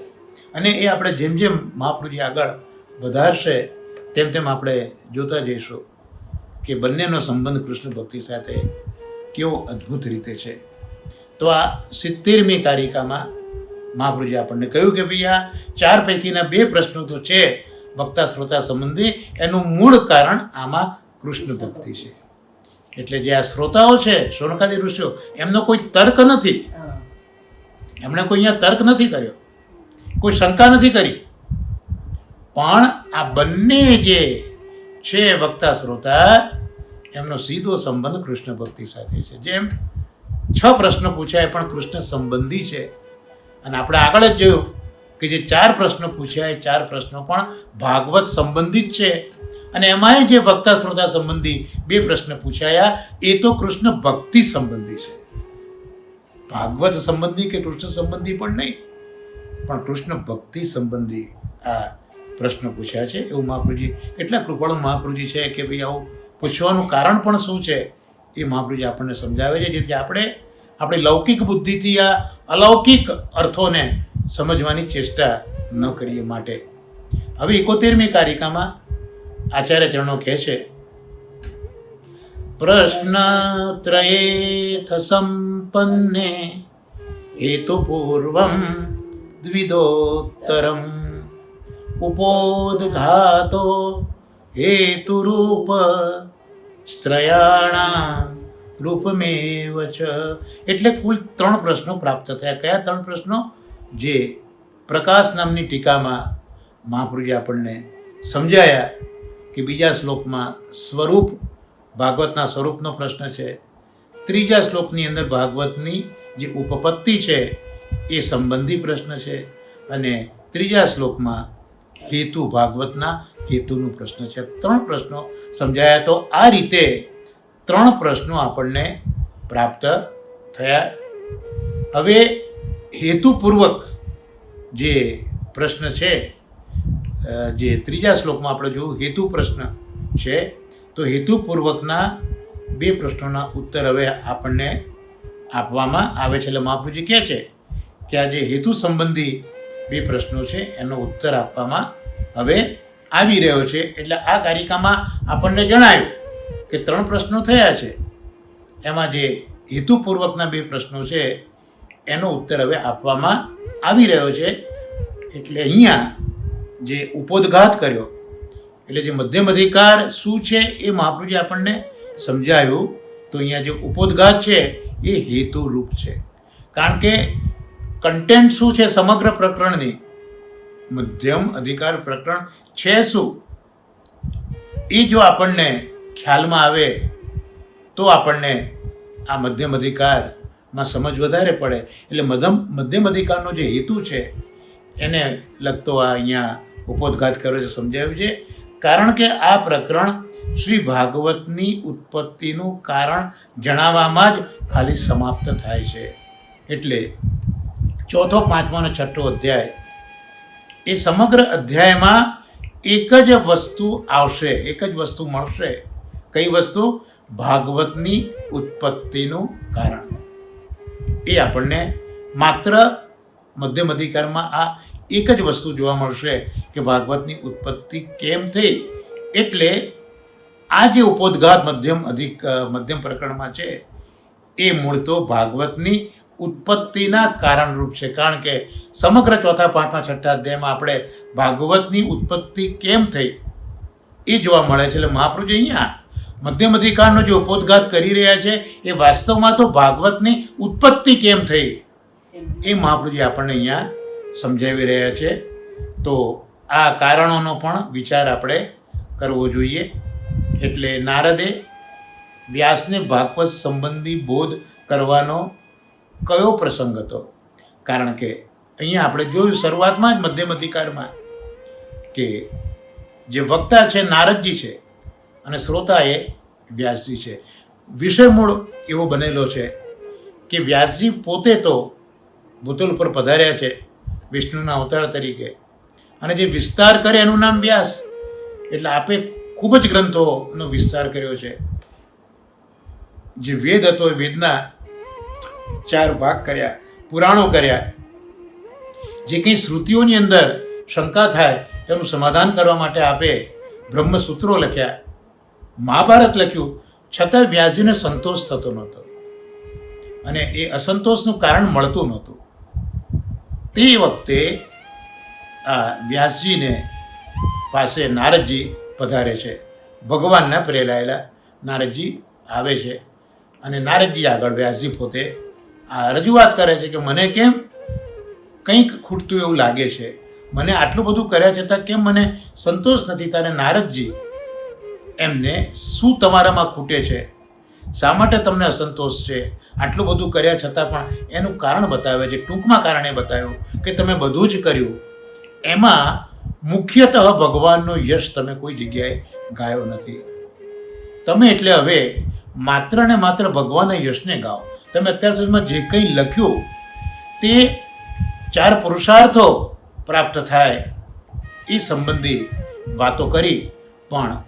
અને એ આપણે જેમ જેમ મહાપ્રભુજી આગળ વધારશે તેમ તેમ આપણે જોતા જઈશું કે બંનેનો સંબંધ કૃષ્ણ ભક્તિ સાથે કેવો અદ્ભુત રીતે છે. તો આ 70મી કારિકામાં મહાપ્રભુજી આપણને કહ્યું કે ભાઈ આ 4 પૈકીના 2 પ્રશ્નો તો છે વક્તા શ્રોતા સંબંધી, એનું મૂળ કારણ આમાં કૃષ્ણ ભક્તિ છે. એટલે જે આ શ્રોતાઓ છે શૌનકાદી ઋષિઓ, એમનો કોઈ તર્ક નથી, એમણે કોઈ અહીંયા તર્ક નથી કર્યો, કોઈ શંકા નથી કરી, પણ આ બંને જે છે વક્તા શ્રોતા એમનો સીધો સંબંધ કૃષ્ણ ભક્તિ સાથે છે. જેમ 6 પ્રશ્નો પૂછ્યા એ પણ કૃષ્ણ સંબંધી છે. અને આપણે આગળ જ જોયું કે જે 4 પ્રશ્નો પૂછ્યા એ 4 પ્રશ્નો પણ ભાગવત સંબંધિત છે. અને એમાંય જે વક્તા શ્રોતા સંબંધી 2 પ્રશ્ન પૂછાયા એ તો કૃષ્ણ ભક્તિ સંબંધી છે. ભાગવત સંબંધી કે કૃષ્ણ સંબંધી પણ નહીં, પણ કૃષ્ણ ભક્તિ સંબંધી આ પ્રશ્નો પૂછ્યા છે. એવું મહાપ્રભુજી કેટલા કૃપાળુ મહાપ્રભુજી છે કે ભાઈ આવું પૂછવાનું કારણ પણ શું છે એ મહાપ્રભુજી આપણને સમજાવે છે, જેથી આપણે આપણી લૌકિક બુદ્ધિથી આ અલૌકિક અર્થોને સમજવાની ચેષ્ટા ન કરીએ. માટે હવે 71મી કારિકામાં આચાર્ય ચરણો કહે છે, પ્રશ્ન ત્રયેથ સંપન્ને હેતુપૂર્વમ દ્વિદોત્તરમ ઉપોદઘાતો હેતુરૂપ સ્ત્રયાણામ રૂપમેવ ચ. એટલે કુલ 3 પ્રશ્નો પ્રાપ્ત થયા. કયા 3 પ્રશ્નો? જે પ્રકાશ નામની ટીકામાં મહાપ્રભુજી આપણને સમજાયા કે બીજા શ્લોકમાં સ્વરૂપ, ભાગવતના સ્વરૂપનો પ્રશ્ન છે. 3જા શ્લોકની અંદર ભાગવતની જે ઉપપત્તિ છે એ સંબંધી પ્રશ્ન છે. અને 3જા શ્લોકમાં હેતુ, ભાગવતના હેતુનો પ્રશ્ન છે. 3 પ્રશ્નો સમજાયા. તો આ રીતે 3 પ્રશ્નો આપણને પ્રાપ્ત થયા. હવે હેતુપૂર્વક જે પ્રશ્ન છે, જે 3જા શ્લોકમાં આપણે જોયું હેતુ પ્રશ્ન છે, તો હેતુપૂર્વકના 2 પ્રશ્નોના ઉત્તર હવે આપણને આપવામાં આવે છે. એટલે મહાપ્રભુજી કહે છે કે આ જે હેતુ સંબંધી 2 પ્રશ્નો છે એનો ઉત્તર આપવામાં હવે આવી રહ્યો છે. એટલે આ કારિકામાં આપણને જણાયું કે 3 પ્રશ્નો થયા છે, એમાં જે હેતુપૂર્વકના 2 પ્રશ્નો છે એનો ઉત્તર હવે આપવામાં આવી રહ્યો છે. એટલે અહીંયા જે ઉપોદઘાત કર્યો, એટલે જે મધ્યમ અધિકાર શું છે એ મહાપ્રભુજી આપણને સમજાયું. તો અહીંયા જે ઉપોદઘાત છે એ હેતુરૂપ છે. કારણ કે કન્ટેન્ટ શું છે સમગ્ર પ્રકરણની, મધ્યમ અધિકાર પ્રકરણ છે શું? એ જો આપણને ખ્યાલમાં આવે તો આપણને આ મધ્યમ અધિકારમાં સમજ વધારે પડે. એટલે મધ્યમ અધિકારનો જે હેતુ છે એને લગતો આ અહીંયા ઉपोદ્ઘાત કર્યો છે, સમજાવ્યું છે. કારણ કે આ પ્રકરણ શ્રી ભાગવતની ઉત્પત્તિનું કારણ જણાવવામાં જ ખાલી સમાપ્ત થાય છે. એટલે ચોથો, પાંચમો અને છઠ્ઠો અધ્યાય, એ સમગ્ર અધ્યાયમાં એક જ વસ્તુ આવશે, એક જ વસ્તુ મળશે. કઈ વસ્તુ? ભાગવતની ઉત્પત્તિનું કારણ. એ આપણને માત્ર મધ્યમ અધિકારમાં આ એક જ વસ્તુ જોવા મળશે કે ભાગવતની ઉત્પત્તિ કેમ થઈ. એટલે આ જે ઉपोદ્ઘાત મધ્યમ પ્રકરણમાં છે એ મૂળ તો ભાગવતની ઉત્પત્તિના કારણરૂપ છે. કારણ કે સમગ્ર ચોથા, પાંચમા, છઠ્ઠા અધ્યાયમાં આપણે ભાગવતની ઉત્પત્તિ કેમ થઈ એ જોવા મળે છે. એટલે મહાપ્રભુજી અહીંયા મધ્યમ અધિકારનો જે ઉपोદ્ઘાત કરી રહ્યા છે એ વાસ્તવમાં તો ભાગવતની ઉત્પત્તિ કેમ થઈ એ મહાપ્રભુજી આપણને અહીંયા સમજાવી રહ્યા છે. તો આ કારણોનો પણ વિચાર આપણે કરવો જોઈએ. એટલે નારદે વ્યાસને ભાગવત સંબંધી બોધ કરવાનો કયો પ્રસંગ હતો? કારણ કે અહીંયા આપણે જોયું શરૂઆતમાં જ મધ્યમ અધિકારમાં કે જે વક્તા છે નારદજી છે અને શ્રોતા એ વ્યાસજી છે. વિષય મૂળ એવો બનેલો છે કે વ્યાસજી પોતે તો ભૂતલ પર પધાર્યા છે વિષ્ણુના અવતાર તરીકે, અને જે વિસ્તાર કરે એનું નામ વ્યાસ. એટલે આપે ખૂબ જ ગ્રંથોનો વિસ્તાર કર્યો છે. જે વેદ હતો એ વેદના 4 ભાગ કર્યા, પુરાણો કર્યા. જે કંઈ શ્રુતિઓની અંદર શંકા થાય તેનું સમાધાન કરવા માટે આપે બ્રહ્મસૂત્રો લખ્યા, મહાભારત લખ્યું. છતાં વ્યાસજીને સંતોષ થતો નહોતો અને એ અસંતોષનું કારણ મળતું નહોતું. તે વખતે આ વ્યાસજીને પાસે નારદજી પધારે છે. ભગવાનના પ્રેરાયેલા નારદજી આવે છે અને નારદજી આગળ વ્યાસજી પોતે આ રજૂઆત કરે છે કે મને કેમ કંઈક ખૂટતું એવું લાગે છે, મને આટલું બધું કર્યા છતાં કેમ મને સંતોષ નથી. ત્યારે નારદજી એમને શું તમારામાં ખૂટે છે, શા માટે તમને અસંતોષ છે, આટલું બધું કર્યા છતાં પણ એનું કારણ બતાવે છે. ટૂંકમાં કારણ એ બતાવ્યું કે તમે બધું જ કર્યું, એમાં મુખ્યતઃ ભગવાનનો યશ તમે કોઈ જગ્યાએ ગાયો નથી. તમે એટલે હવે માત્ર ને માત્ર ભગવાનના યશને ગાઓ. તમે અત્યાર સુધીમાં જે કંઈ લખ્યું તે 4 પુરુષાર્થો પ્રાપ્ત થાય એ સંબંધી વાતો કરી, પણ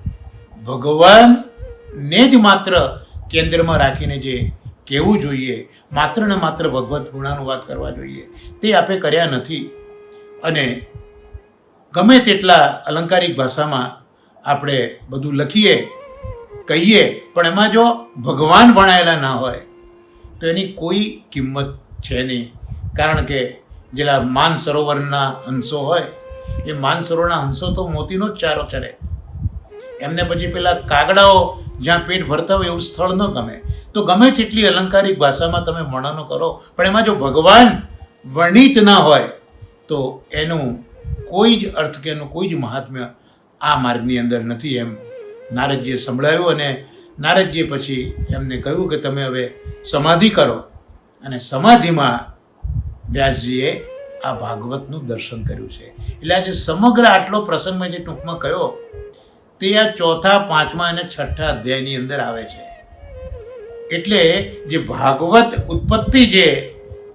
ભગવાનને જ માત્ર કેન્દ્રમાં રાખીને જે કહેવું જોઈએ, માત્ર ને માત્ર ભગવત ગુણાનુવાદ કરવા જોઈએ, તે આપે કર્યા નથી. અને ગમે તેટલા અલંકારિક ભાષામાં આપણે બધું લખીએ કહીએ, પણ એમાં જો ભગવાન ભણાયેલા ના હોય તો એની કોઈ કિંમત છે નહીં. કારણ કે જેલા માન સરોવરના હંસો હોય એ માન સરોવરના હંસો તો મોતીનો જ ચારો ચરે. એમને પછી પેલા કાગડાઓ જ્યાં પેટ ભરતા હોય એવું સ્થળ ન ગમે. તો ગમે તેટલી અલંકારિક ભાષામાં તમે વર્ણનો કરો, પણ એમાં જો ભગવાન વર્ણિત ના હોય તો એનું કોઈ જ અર્થ કે એનું કોઈ જ મહાત્મ્ય આ માર્ગની અંદર નથી. એમ નારદજીએ સંભળાવ્યું અને નારદજીએ પછી એમને કહ્યું કે તમે હવે સમાધિ કરો. અને સમાધિમાં વ્યાસજીએ આ ભાગવતનું દર્શન કર્યું છે. એટલે આજે સમગ્ર આટલો પ્રસંગ મેં જે ટૂંકમાં કહ્યો તે આ ચોથા, પાંચમા અને છઠ્ઠા અધ્યાયની અંદર આવે છે. એટલે જે ભાગવત ઉત્પત્તિ જે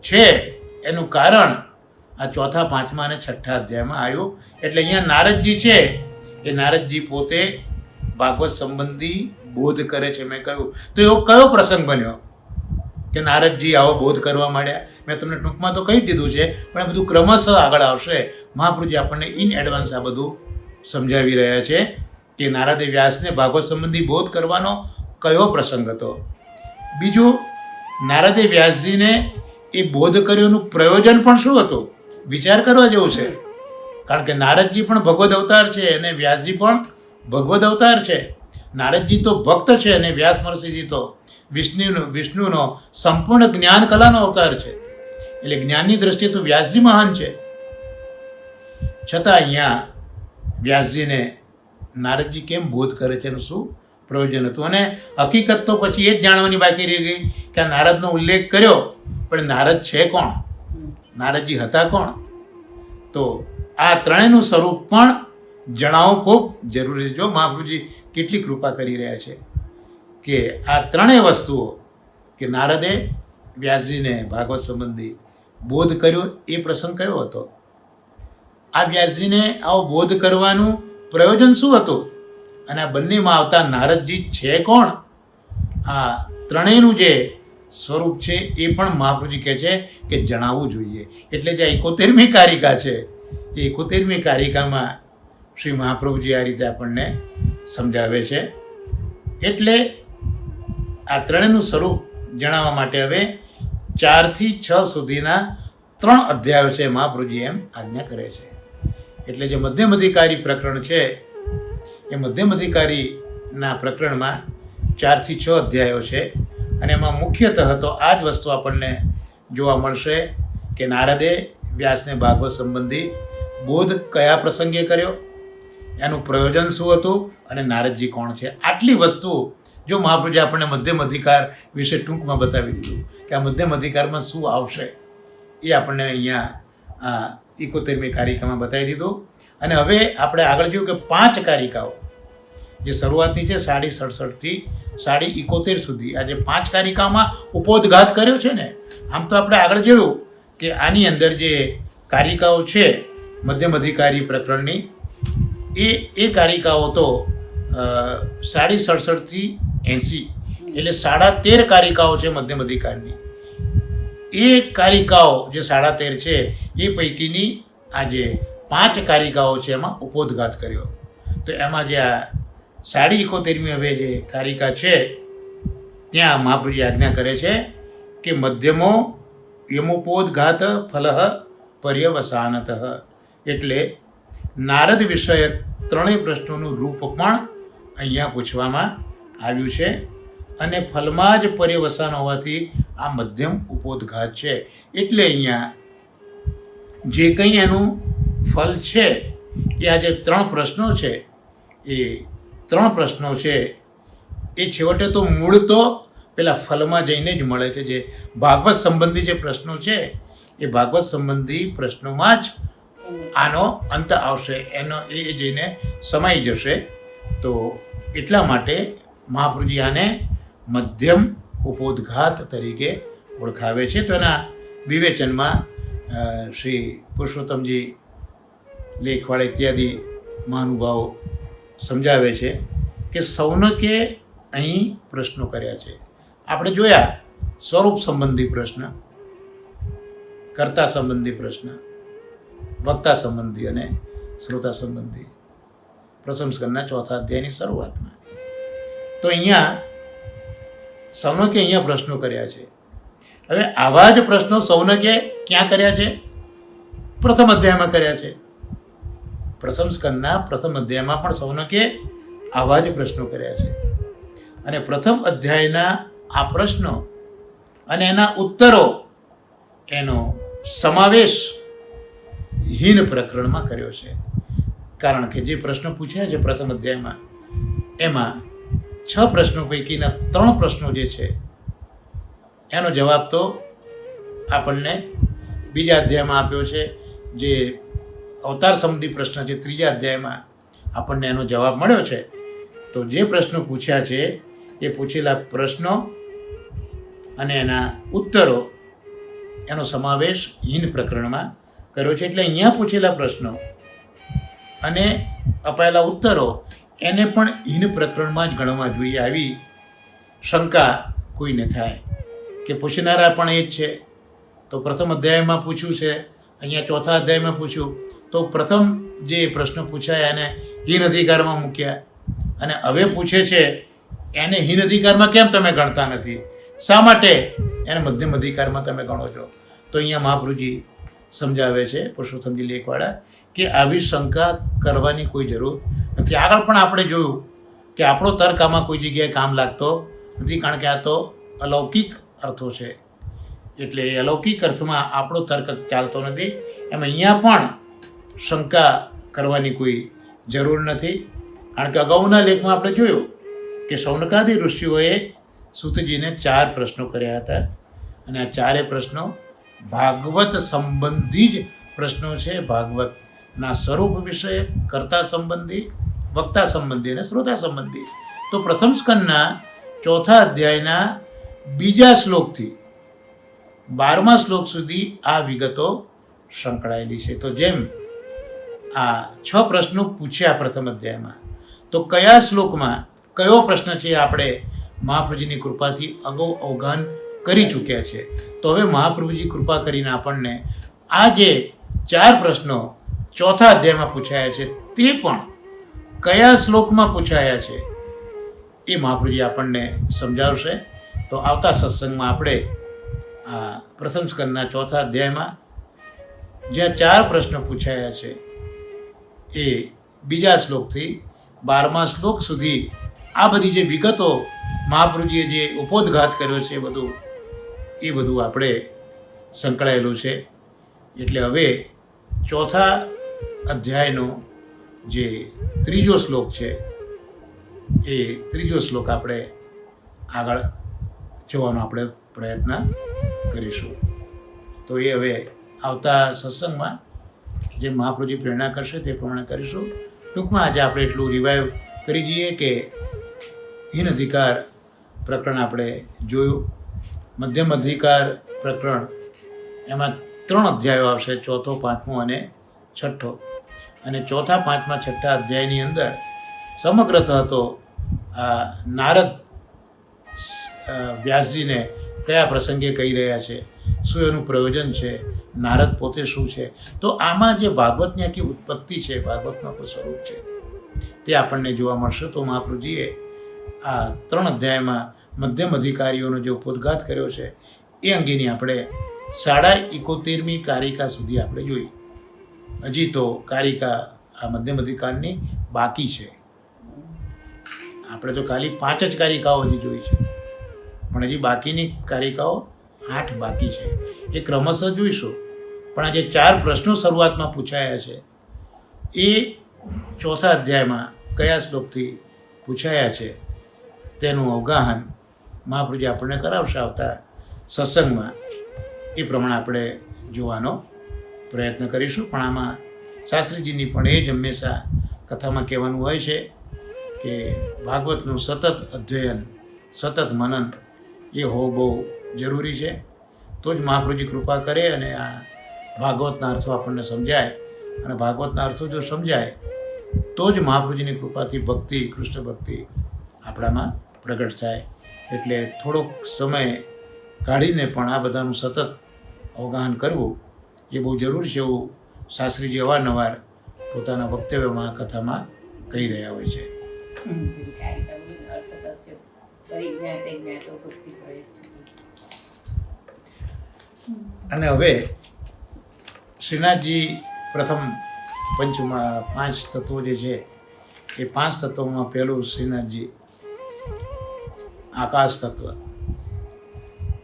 છે એનું કારણ આ ચોથા, પાંચમા અને છઠ્ઠા અધ્યાયમાં આવ્યું. એટલે અહીંયા નારદજી છે એ નારદજી પોતે ભાગવત સંબંધી બોધ કરે છે. મેં કહ્યું તો એવો કયો પ્રસંગ બન્યો કે નારદજી આવો બોધ કરવા માંડ્યા? મેં તમને ટૂંકમાં તો કહી દીધું છે, પણ બધું ક્રમશઃ આગળ આવશે. મહાપ્રભુજી આપણને ઇન એડવાન્સ આ બધું સમજાવી રહ્યા છે કે નારદે વ્યાસને ભાગવત સંબંધી બોધ કરવાનો કયો પ્રસંગ હતો. બીજું, નારદે વ્યાસજીને એ બોધ કર્યોનું પ્રયોજન પણ શું હતું? વિચાર કરવા જેવું છે. કારણ કે નારદજી પણ ભગવદ અવતાર છે અને વ્યાસજી પણ ભગવદ અવતાર છે. નારદજી તો ભક્ત છે અને વ્યાસ મહર્ષિજી તો વિષ્ણુનો સંપૂર્ણ જ્ઞાન કલાનો અવતાર છે. એટલે જ્ઞાનની દ્રષ્ટિએ તો વ્યાસજી મહાન છે. છતાં અહીંયા વ્યાસજીને નારદજી કેમ બોધ કરે છે એનું શું પ્રયોજન હતું. અને હકીકત તો પછી એ જ જાણવાની બાકી રહી ગઈ કે આ નારદનો ઉલ્લેખ કર્યો, પણ નારદ છે કોણ, નારદજી હતા કોણ. તો આ ત્રણેયનું સ્વરૂપ પણ જણાવવું ખૂબ જરૂરી છે. જો મહાપ્રભુજી કેટલી કૃપા કરી રહ્યા છે કે આ ત્રણેય વસ્તુઓ, કે નારદે વ્યાસજીને ભાગવત સંબંધી બોધ કર્યો એ પ્રસંગ કયો હતો, આ વ્યાસજીને આવો બોધ કરવાનું પ્રયોજન શું હતું, અને આ બંનેમાં આવતા નારદજી છે કોણ, આ ત્રણેયનું જે સ્વરૂપ છે એ પણ મહાપ્રભુજી કહે છે કે જણાવવું જોઈએ. એટલે જે 71મી કારિકા છે એ 71મી કારિકામાં શ્રી મહાપ્રભુજી આ રીતે આપણને સમજાવે છે. એટલે આ ત્રણેયનું સ્વરૂપ જણાવવા માટે હવે 4 થી 6 સુધીના 3 અધ્યાયો છે મહાપ્રભુજી એમ આજ્ઞા કરે છે. એટલે જે મધ્યમ અધિકારી પ્રકરણ છે એ મધ્યમ અધિકારીના પ્રકરણમાં 4 થી 6 અધ્યાયો છે, અને એમાં મુખ્યતઃ તો આ જ વસ્તુ આપણને જોવા મળશે કે નારદે વ્યાસને ભાગવત સંબંધી બોધ કયા પ્રસંગે કર્યો, એનું પ્રયોજન શું હતું, અને નારદજી કોણ છે. આટલી વસ્તુઓ જો મહાપ્રભુજી આપણને મધ્યમ અધિકાર વિશે ટૂંકમાં બતાવી દીધું કે આ મધ્યમ અધિકારમાં શું આવશે, એ આપણને અહીંયા આ 71મી કારિકામાં બતાવી દીધું. અને હવે આપણે આગળ જોયું કે 5 કારિકાઓ જે શરૂઆતની છે 67 થી 71 સુધી, આ જે 5 કારિકામાં ઉપોદઘાત કર્યો છે ને, આમ તો આપણે આગળ જોયું કે આની અંદર જે કારિકાઓ છે મધ્યમ અધિકારી પ્રકરણની એ કારિકાઓ તો 67 થી 80, એટલે 13.5 કારિકાઓ છે મધ્યમ અધિકારની. એ કારિકાઓ જે 13.5 છે એ પૈકીની આ જે 5 કારિકાઓ છે એમાં ઉપોદઘાત કર્યો. તો એમાં જે આ 71મી હવે જે કારિકા છે ત્યાં મહાપ્રભુજી આજ્ઞા કરે છે કે મધ્યમો યમોપોદઘાત ફલઃ પર્યવસાનતઃ, એટલે નારદ વિષયક ત્રણેય પ્રશ્નોનું રૂપ પણ અહીંયા પૂછવામાં આવ્યું છે, અને ફલમાં જ પર્યવસાન હોવાથી આ મધ્યમ ઉપોદઘાત છે. એટલે અહીંયા જે કંઈ એનું ફલ છે એ આ જે 3 પ્રશ્નો છે એ 3 પ્રશ્નો છે એ છેવટે તો મૂળ તો પેલા ફલમાં જઈને જ મળે છે. જે ભાગવત સંબંધી જે પ્રશ્નો છે એ ભાગવત સંબંધી પ્રશ્નોમાં જ આનો અંત આવશે, એનો એ જઈને સમાઈ જશે. તો એટલા માટે મહાપ્રભુજી આને મધ્યમ ઉપોદઘાત તરીકે ઓળખાવે છે. તો એના વિવેચનમાં શ્રી પુરુષોત્તમજી લેખવાળા ઇત્યાદિ મહાનુભાવો સમજાવે છે કે સૌનકે અહીં પ્રશ્નો કર્યા છે. આપણે જોયા સ્વરૂપ સંબંધી પ્રશ્ન, કર્તા સંબંધી પ્રશ્ન, વક્તા સંબંધી અને શ્રોતા સંબંધી પ્રથમ સ્કંદના 4થા અધ્યાયની શરૂઆતમાં. તો અહીંયા સૌનકે અહીંયા પ્રશ્નો કર્યા છે. હવે આવા જ પ્રશ્નો સૌનકે ક્યાં કર્યા છે? પ્રથમ અધ્યાયમાં કર્યા છે. પ્રથમ સ્કંદના પ્રથમ અધ્યાયમાં પણ સૌનકે આવા જ પ્રશ્નો કર્યા છે. અને પ્રથમ અધ્યાયના આ પ્રશ્નો અને એના ઉત્તરો એનો સમાવેશ હીન પ્રકરણમાં કર્યો છે. કારણ કે જે પ્રશ્નો પૂછ્યા છે પ્રથમ અધ્યાયમાં એમાં 6 પ્રશ્નો પૈકીના 3 પ્રશ્નો જે છે એનો જવાબ તો આપણને બીજા અધ્યાયમાં આપ્યો છે. જે અવતાર સંબંધી પ્રશ્ન છે 3જા અધ્યાયમાં આપણને એનો જવાબ મળ્યો છે. તો જે પ્રશ્નો પૂછ્યા છે એ પૂછેલા પ્રશ્નો અને એના ઉત્તરો એનો સમાવેશ હીન પ્રકરણમાં કર્યો છે. એટલે અહીંયા પૂછેલા પ્રશ્નો અને અપાયેલા ઉત્તરો એને પણ હીન પ્રકરણમાં જ ગણવા જોઈએ, આવી શંકા કોઈને થાય કે પૂછનારા પણ એ જ છે. તો પ્રથમ અધ્યાયમાં પૂછ્યું છે, અહીંયા 4થા અધ્યાયમાં પૂછ્યું, તો પ્રથમ જે પ્રશ્નો પૂછાયા એને હીન અધિકારમાં મૂક્યા, અને હવે પૂછે છે એને હીન અધિકારમાં કેમ તમે ગણતા નથી, શા માટે એને મધ્યમ અધિકારમાં તમે ગણો છો? તો અહીંયા મહાપ્રભુજી સમજાવે છે પુરુષોત્તમજી લેખવાળા કે આવી શંકા કરવાની કોઈ જરૂર નથી. આગળ પણ આપણે જોયું કે આપણો તર્ક આમાં કોઈ જગ્યાએ કામ લાગતો નથી, કારણ કે આ તો અલૌકિક અર્થો છે. એટલે એ અલૌકિક અર્થમાં આપણો તર્ક ચાલતો નથી. એમ અહીંયા પણ શંકા કરવાની કોઈ જરૂર નથી. કારણ કે અગાઉના લેખમાં આપણે જોયું કે શૌનકાદી ઋષિઓએ સૂતજીને 4 પ્રશ્નો કર્યા હતા અને આ 4 પ્રશ્નો ભાગવત સંબંધી જ પ્રશ્નો છે. ભાગવતના સ્વરૂપ વિશે, કર્તા સંબંધી, વક્તા સંબંધી અને શ્રોતા સંબંધી. તો પ્રથમ સ્કંદના 4થા અધ્યાયના 2જા શ્લોકથી 12મા શ્લોક સુધી આ વિગતો સંકળાયેલી છે. તો જેમ આ 6 પ્રશ્નો પૂછ્યા પ્રથમ અધ્યાયમાં, તો કયા શ્લોકમાં કયો પ્રશ્ન છે આપણે મહાપ્રભુજીની કૃપાથી અગાઉ અવગાહન કરી ચૂક્યા છે. તો હવે મહાપ્રભુજી કૃપા કરીને આપણને આ જે 4 પ્રશ્નો 4થા અધ્યાયમાં પૂછાયા છે તે પણ કયા શ્લોકમાં પૂછાયા છે એ મહાપ્રભુજી આપણને સમજાવશે. તો આવતા સત્સંગમાં આપણે આ પ્રથમ સ્કંદના 4થા અધ્યાયમાં જ્યાં 4 પ્રશ્નો પૂછાયા છે એ 2જા શ્લોકથી 12મા શ્લોક સુધી આ બધી જે વિગતો મહાપ્રભુજીએ જે ઉપોદ્ઘાત કર્યો છે એ બધું આપણે સંકળાયેલું છે. એટલે હવે 4થા અધ્યાયનો જે 3જો શ્લોક છે એ 3જો શ્લોક આપણે આગળ જોવાનો આપણે પ્રયત્ન કરીશું. તો એ હવે આવતા સત્સંગમાં જે મહાપ્રભુજી પ્રેરણા કરશે તે પ્રમાણે કરીશું. ટૂંકમાં આજે આપણે એટલું રિવાઇવ કરી જઈએ કે હીન અધિકાર પ્રકરણ આપણે જોયું. મધ્યમ અધિકાર પ્રકરણ એમાં 3 અધ્યાયો આવશે, 4થો, 5મો અને 6ઠ્ઠો. અને 4થા, 5મા, 6ઠ્ઠા અધ્યાયની અંદર સમગ્રતઃ તો આ નારદ વ્યાસજીને કયા પ્રસંગે કહી રહ્યા છે, શું એનું પ્રયોજન છે, નારદ પોતે શું છે. તો આમાં જે ભાગવતની આખી ઉત્પત્તિ છે, ભાગવતનું કોઈ સ્વરૂપ છે તે આપણને જોવા મળશે. તો મહાપ્રભુજીએ આ 3 અધ્યાયમાં મધ્યમ અધિકારીઓનો જે ઉપોદ્ઘાત કર્યો છે એ અંગેની આપણે 71મી કારિકા સુધી આપણે જોઈ. હજી તો કારિકા આ મધ્યમ અધિકારની બાકી છે. આપણે તો ખાલી 5 જ કારિકાઓ હજી જોઈ છે, પણ હજી બાકીની કારિકાઓ 8 બાકી છે. એ ક્રમશઃ જોઈશું. પણ આ જે 4 પ્રશ્નો શરૂઆતમાં પૂછાયા છે એ 4થા અધ્યાયમાં કયા શ્લોકથી પૂછાયા છે તેનું અવગાહન મહાપ્રભુજી આપણને કરાવશે આવતા સત્સંગમાં. એ પ્રમાણે આપણે જોવાનો પ્રયત્ન કરીશું. પણ આમાં શાસ્ત્રીજીની પણ એ જ હંમેશા કથામાં કહેવાનું હોય છે કે ભાગવતનું સતત અધ્યયન, સતત મનન એ હોવું બહુ જરૂરી છે. તો જ મહાપ્રભુજી કૃપા કરે અને આ ભાગવતના અર્થો આપણને સમજાય. અને ભાગવતના અર્થો જો સમજાય તો જ મહાપ્રભુજીની કૃપાથી ભક્તિ, કૃષ્ણ ભક્તિ આપણામાં પ્રગટ થાય. એટલે થોડોક સમય કાઢીને પણ આ બધાનું સતત અવગાહન કરવું એ બહુ જરૂરી છે એવું શાસ્ત્રીજી અવારનવાર પોતાના વક્તવ્યમાં, કથામાં કહી રહ્યા હોય છે. અને હવે શ્રીનાથજી પ્રથમ પંચમાં 5 તત્વો જે છે એ 5 તત્વોમાં પહેલું શ્રીનાથજી આકાશ તત્વ.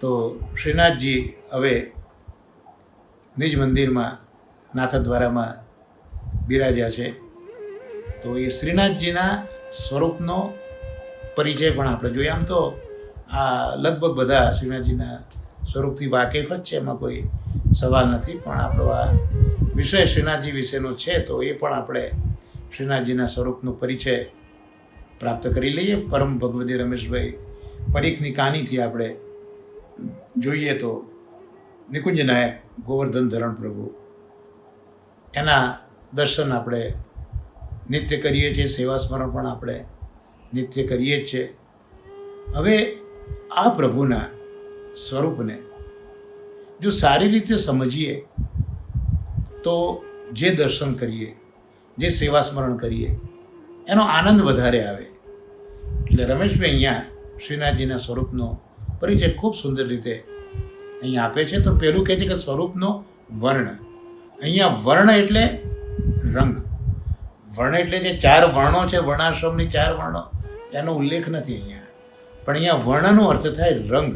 તો શ્રીનાથજી હવે નિજ મંદિરમાં નાથદ્વારામાં બિરાજ્યા છે. તો એ શ્રીનાથજીના સ્વરૂપનો પરિચય પણ આપણે જોઈએ. આમ તો આ લગભગ બધા શ્રીનાથજીના સ્વરૂપથી વાકેફ જ છે, એમાં કોઈ સવાલ નથી. પણ આપણો આ વિષય શ્રીનાથજી વિશેનો છે તો એ પણ આપણે શ્રીનાથજીના સ્વરૂપનો પરિચય પ્રાપ્ત કરી લઈએ. પરમ ભગવદી રમેશભાઈ પરીખની કહાનીથી આપણે જોઈએ તો નિકુંજ નાયક ગોવર્ધન ધરણ પ્રભુ એના દર્શન આપણે નિત્ય કરીએ છીએ, સેવા સ્મરણ પણ આપણે નિત્ય કરીએ જ છે. હવે આ પ્રભુના સ્વરૂપને જો સારી રીતે સમજીએ તો જે દર્શન કરીએ, જે સેવા સ્મરણ કરીએ એનો આનંદ વધારે આવે. એટલે રમેશભાઈ અહીંયા શ્રીનાથજીના સ્વરૂપનો પરિચય ખૂબ સુંદર રીતે અહીંયા આપે છે. તો પહેલું કહે છે કે સ્વરૂપનો વર્ણ. અહીંયા વર્ણ એટલે રંગ. વર્ણ એટલે જે 4 વર્ણો છે, વર્ણાશ્રમની 4 વર્ણો, એનો ઉલ્લેખ નથી અહીંયા. પણ અહીંયા વર્ણનો અર્થ થાય રંગ.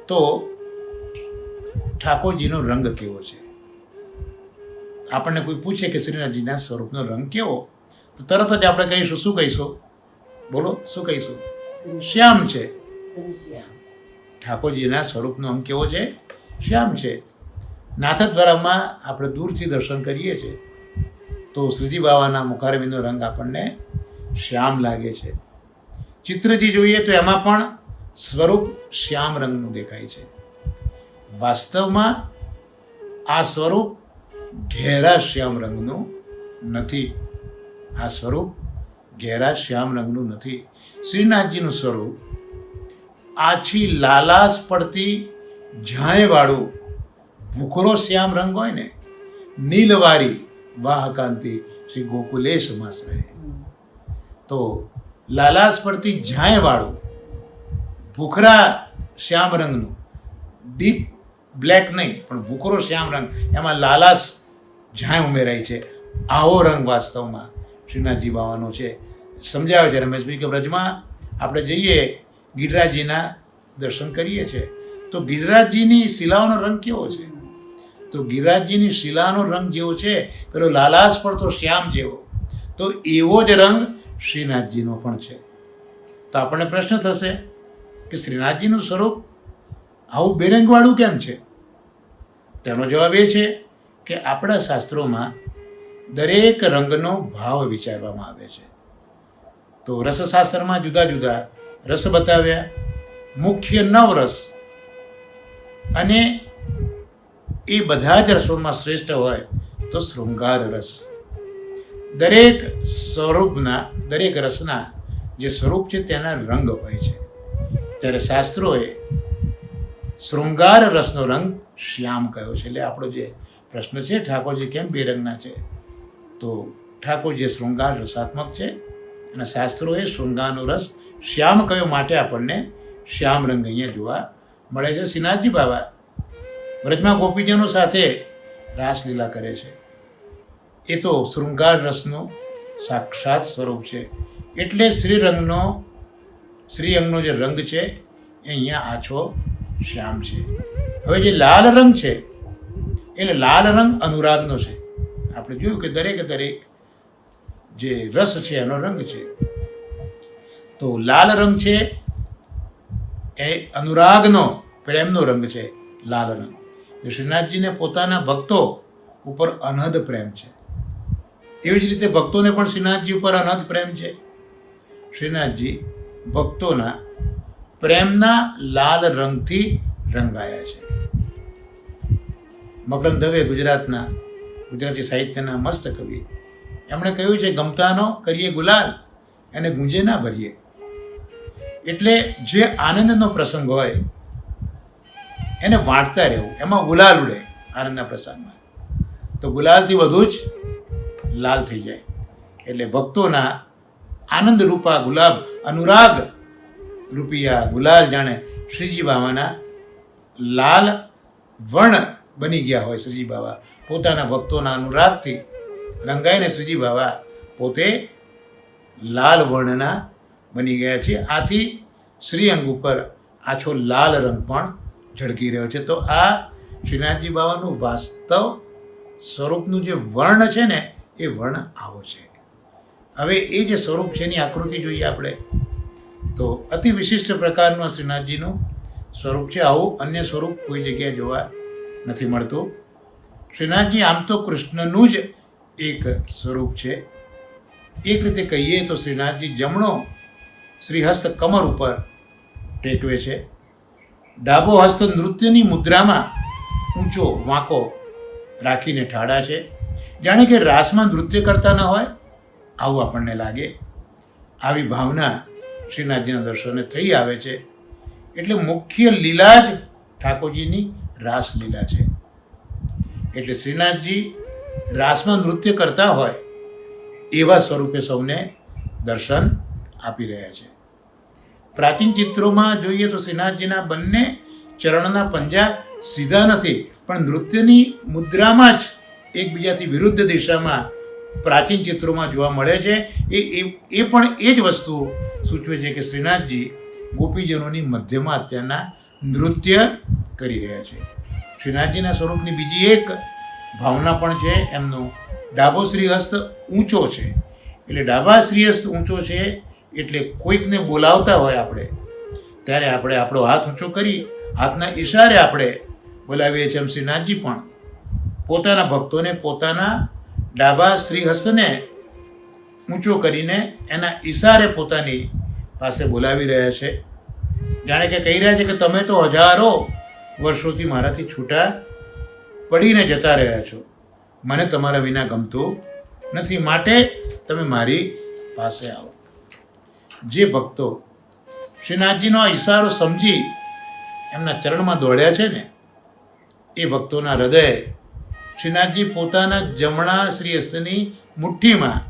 તો ઠાકોરજીનો રંગ કેવો છે? આપણને કોઈ પૂછે કે શ્રીનાથજીના સ્વરૂપનો રંગ કેવો, તો તરત જ આપણે કહીશું, શું કહીશું? બોલો, શું કહીશું? શ્યામ છે. ઠાકોરજીના સ્વરૂપનો અંગ કેવો છે? શ્યામ છે. નાથદ્વારામાં આપણે દૂરથી દર્શન કરીએ છીએ તો શ્રીજી બાવાના મુખારવિંદનો રંગ આપણને શ્યામ લાગે છે. ચિત્રજી જોઈએ તો એમાં પણ સ્વરૂપ શ્યામ રંગનું દેખાય છે. વાસ્તવમાં આ સ્વરૂપ ઘેરા શ્યામ રંગનું નથી. આ સ્વરૂપ ઘેરા શ્યામ રંગનું નથી. શ્રીનાથજીનું સ્વરૂપ આછી લાલાશ પડતી ઝાંયવાળું ભૂખરો શ્યામ રંગ હોય ને, નીલવારી વાહ કાંતિ શ્રી ગોકુલેશ માસ રહે. તો લાલાશ પડતી ઝાંયવાળું ભૂખરા શ્યામ રંગનું, ડીપ બ્લેક નહીં પણ ભૂખરો શ્યામ રંગ, એમાં લાલાશ ઝાંય ઉમેરાય છે. આવો રંગ વાસ્તવમાં શ્રીનાથજી બાવાનો છે. સમજાવે છે રમેશભાઈ કે વ્રજમાં આપણે જઈએ, ગિરિરાજજીના દર્શન કરીએ છીએ તો ગિરિરાજજીની શિલાઓનો રંગ કેવો છે? તો ગિરિરાજજીની શિલાનો રંગ જેવો છે પેલો લાલાશ પડતો શ્યામ જેવો, તો એવો જ રંગ શ્રીનાથજીનો પણ છે. તો આપણને પ્રશ્ન થશે કે શ્રીનાથજીનું સ્વરૂપ આવું બેરંગવાળું કેમ છે? તેનો જવાબ એ છે કે આપણા શાસ્ત્રોમાં દરેક રંગનો ભાવ વિચારવામાં આવે છે. તો રસશાસ્ત્રમાં જુદા જુદા રસ બતાવ્યા, મુખ્ય 9 રસ, અને એ બધા જ રસોમાં શ્રેષ્ઠ હોય તો શૃંગાર રસ. દરેક સ્વરૂપના, દરેક રસના જે સ્વરૂપ છે તેના રંગ હોય છે. ત્યારે શાસ્ત્રોએ શૃંગાર રસનો રંગ શ્યામ કયો છે. એટલે આપણો જે પ્રશ્ન છે ઠાકોરજી કેમ બેરંગના છે, તો ઠાકોરજી શૃંગાર રસાત્મક છે અને શાસ્ત્રોએ શૃંગારનો રસ શ્યામ કયો માટે આપણને શ્યામ રંગ અહીંયા જોવા મળે છે. શ્રીનાથજી બાબા વ્રજમાં ગોપીજનો સાથે રાસલીલા કરે છે, એ તો શૃંગાર રસનું સાક્ષાત સ્વરૂપ છે. એટલે શ્રી અંગનો જે રંગ છે એ અહીંયા આછો શ્યામ છે. હવે જે લાલ રંગ છે એટલે લાલ રંગ અનુરાગનો છે. આપણે જોયું કે દરેક જે રસ છે એનો રંગ છે. તો લાલ રંગ છે એ અનુરાગનો, પ્રેમનો રંગ છે લાલ રંગ. શ્રીનાથજીને પોતાના ભક્તો ઉપર અનહદ પ્રેમ છે. એવી જ રીતે ભક્તોને પણ શ્રીનાથજી ઉપર અનહદ પ્રેમ છે. શ્રીનાથજી ભક્તોના પ્રેમના લાલ રંગથી રંગાયા છે. મકરંદ દવે ગુજરાતી સાહિત્યના મસ્ત કવિ, એમણે કહ્યું છે, ગમતાનો કરીએ ગુલાલ એને ગુંજે ના ભરીએ. એટલે જે આનંદનો પ્રસંગ હોય એને વાંટતા રહેવું, એમાં ગુલાલ ઉડે આનંદના પ્રસંગમાં, તો ગુલાલથી બધું જ લાલ થઈ જાય. એટલે ભક્તોના આનંદ રૂપા ગુલાબ, અનુરાગ રૂપિયા ગુલાલ જાણે શ્રીજી બાવાના લાલ વર્ણ બની ગયા હોય. શ્રીજી બાવા પોતાના ભક્તોના અનુરાગથી રંગાઈને શ્રીજી બાવા પોતે લાલ વર્ણના બની ગયા છે. આથી શ્રીઅંગ ઉપર આછો લાલ રંગ પણ ઝળકી રહ્યો છે. તો આ શ્રીનાથજી બાવાનું વાસ્તવ સ્વરૂપનું જે વર્ણ છે ને એ વર્ણ આવો છે. હવે એ જે સ્વરૂપ છે એની આકૃતિ જોઈએ આપણે તો અતિ વિશિષ્ટ પ્રકારનું આ શ્રીનાથજીનું સ્વરૂપ છે. આવું અન્ય સ્વરૂપ કોઈ જગ્યાએ જોવા નથી મળતું. શ્રીનાથજી આમ તો કૃષ્ણનું જ એક સ્વરૂપ છે. એક રીતે કહીએ તો શ્રીનાથજી જમણો શ્રીહસ્ત કમર ઉપર ટેકવે છે, ડાબો હસ્ત નૃત્યની મુદ્રામાં ઊંચો વાંકો રાખીને ઠાડા છે. જાણે કે રાસમાં નૃત્ય કરતા ન હોય આવું આપણને લાગે. આવી ભાવના શ્રીનાથજીના દર્શને થઈ આવે છે. એટલે મુખ્ય લીલા જ ઠાકોરજીની રાસલીલા છે. એટલે શ્રીનાથજી રાસમાં નૃત્ય કરતા હોય એવા સ્વરૂપે સૌને દર્શન આપી રહ્યા છે. પ્રાચીન ચિત્રોમાં જોઈએ તો શ્રીનાથજીના બંને ચરણના પંજા સીધા નથી, પણ નૃત્યની મુદ્રામાં જ એકબીજાથી વિરુદ્ધ દિશામાં પ્રાચીન ચિત્રોમાં જોવા મળે છે. એ પણ એ જ વસ્તુ સૂચવે છે કે શ્રીનાથજી ગોપીજનોની મધ્યમાં અત્યારના નૃત્ય કરી રહ્યા છે. શ્રીનાથજીના સ્વરૂપની બીજી એક ભાવના પણ છે, એમનો ડાબો શ્રીહસ્ત ઊંચો છે એટલે ડાબા શ્રીહસ્ત ઊંચો છે એટલે કોઈકને બોલાવતા હોય આપણે ત્યારે આપણે આપણો હાથ ઊંચો કરી હાથના ઈશારે આપણે બોલાવીએ છીએ. એમ શ્રીનાથજી પણ પોતાના ભક્તોને પોતાના ડાબા શ્રીહસ્તને ઊંચો કરીને એના ઈશારે પોતાની પાસે બોલાવી રહ્યા છે. જાણે કે કહી રહ્યા છે કે તમે તો હજારો વર્ષોથી મારાથી છૂટા પડીને જતા રહ્યા છો, મને તમારા વિના ગમતું નથી, માટે તમે મારી પાસે આવો. જે ભક્તો શ્રીનાથજીનો આ ઈશારો સમજી એમના ચરણમાં દોડ્યા છે ને એ ભક્તોના હૃદય શ્રીનાથજી પોતાના જમણા શ્રીહસ્તની મુઠ્ઠીમાં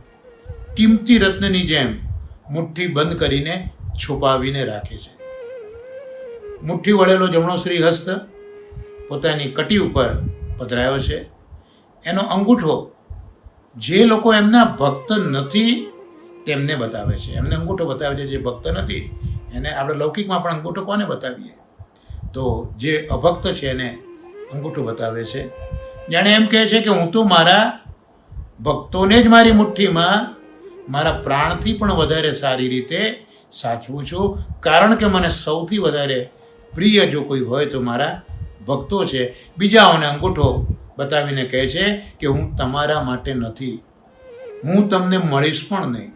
કિંમતી રત્નની જેમ મુઠ્ઠી બંધ કરીને છુપાવીને રાખે છે. મુઠ્ઠી વળેલો જમણો શ્રીહસ્ત પોતાની કટી ઉપર પધરાયો છે. એનો અંગૂઠો જે લોકો એમના ભક્ત નથી તેમને બતાવે છે. એમને અંગૂઠો બતાવે છે. જે ભક્ત નથી એને આપણે લૌકિકમાં પણ અંગૂઠો કોને બતાવીએ? તો જે અભક્ત છે એને અંગૂઠો બતાવે છે. જાણે એમ કહે છે કે હું તો મારા ભક્તોને જ મારી મુઠ્ઠીમાં મારા પ્રાણથી પણ વધારે સારી રીતે સાચવું છું, કારણ કે મને સૌથી વધારે પ્રિય જો કોઈ હોય તો મારા ભક્તો છે. બીજાઓને અંગૂઠો બતાવીને કહે છે કે હું તમારા માટે નથી, હું તમને મળીશ પણ નહીં.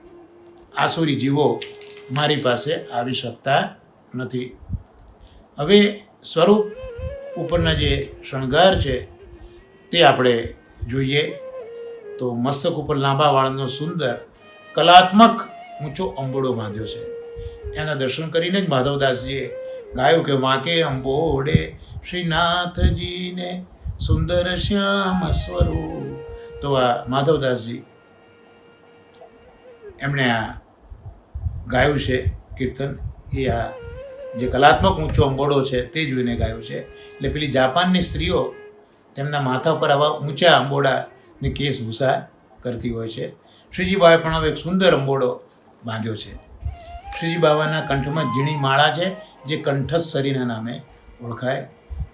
આસુરી જીવો મારી પાસે આવી શકતા નથી. હવે સ્વરૂપ ઉપરના જે શણગાર છે તે આપણે જોઈએ તો મસ્તક ઉપર લાંબા વાળનો સુંદર કલાત્મક ઊંચો અંબોડો બાંધ્યો છે. એના દર્શન કરીને જ માધવદાસજીએ ગાયું કે વાંકે અંબોડે શ્રીનાથજીને સુંદર શ્યામ સ્વરૂપ. તો આ માધવદાસજી એમણે આ ગાયું છે કીર્તન. એ આ જે કલાત્મક ઊંચો અંબોડો છે તે જોઈને ગાયું છે. એટલે પેલી જાપાનની સ્ત્રીઓ તેમના માથા પર આવા ઊંચા અંબોડાની કેશભૂષા કરતી હોય છે. શ્રીજી બાબાએ પણ હવે એક સુંદર અંબોડો બાંધ્યો છે. શ્રીજી બાબાના કંઠમાં ઝીણી માળા છે જે કંઠસ્સરીના નામે ઓળખાય.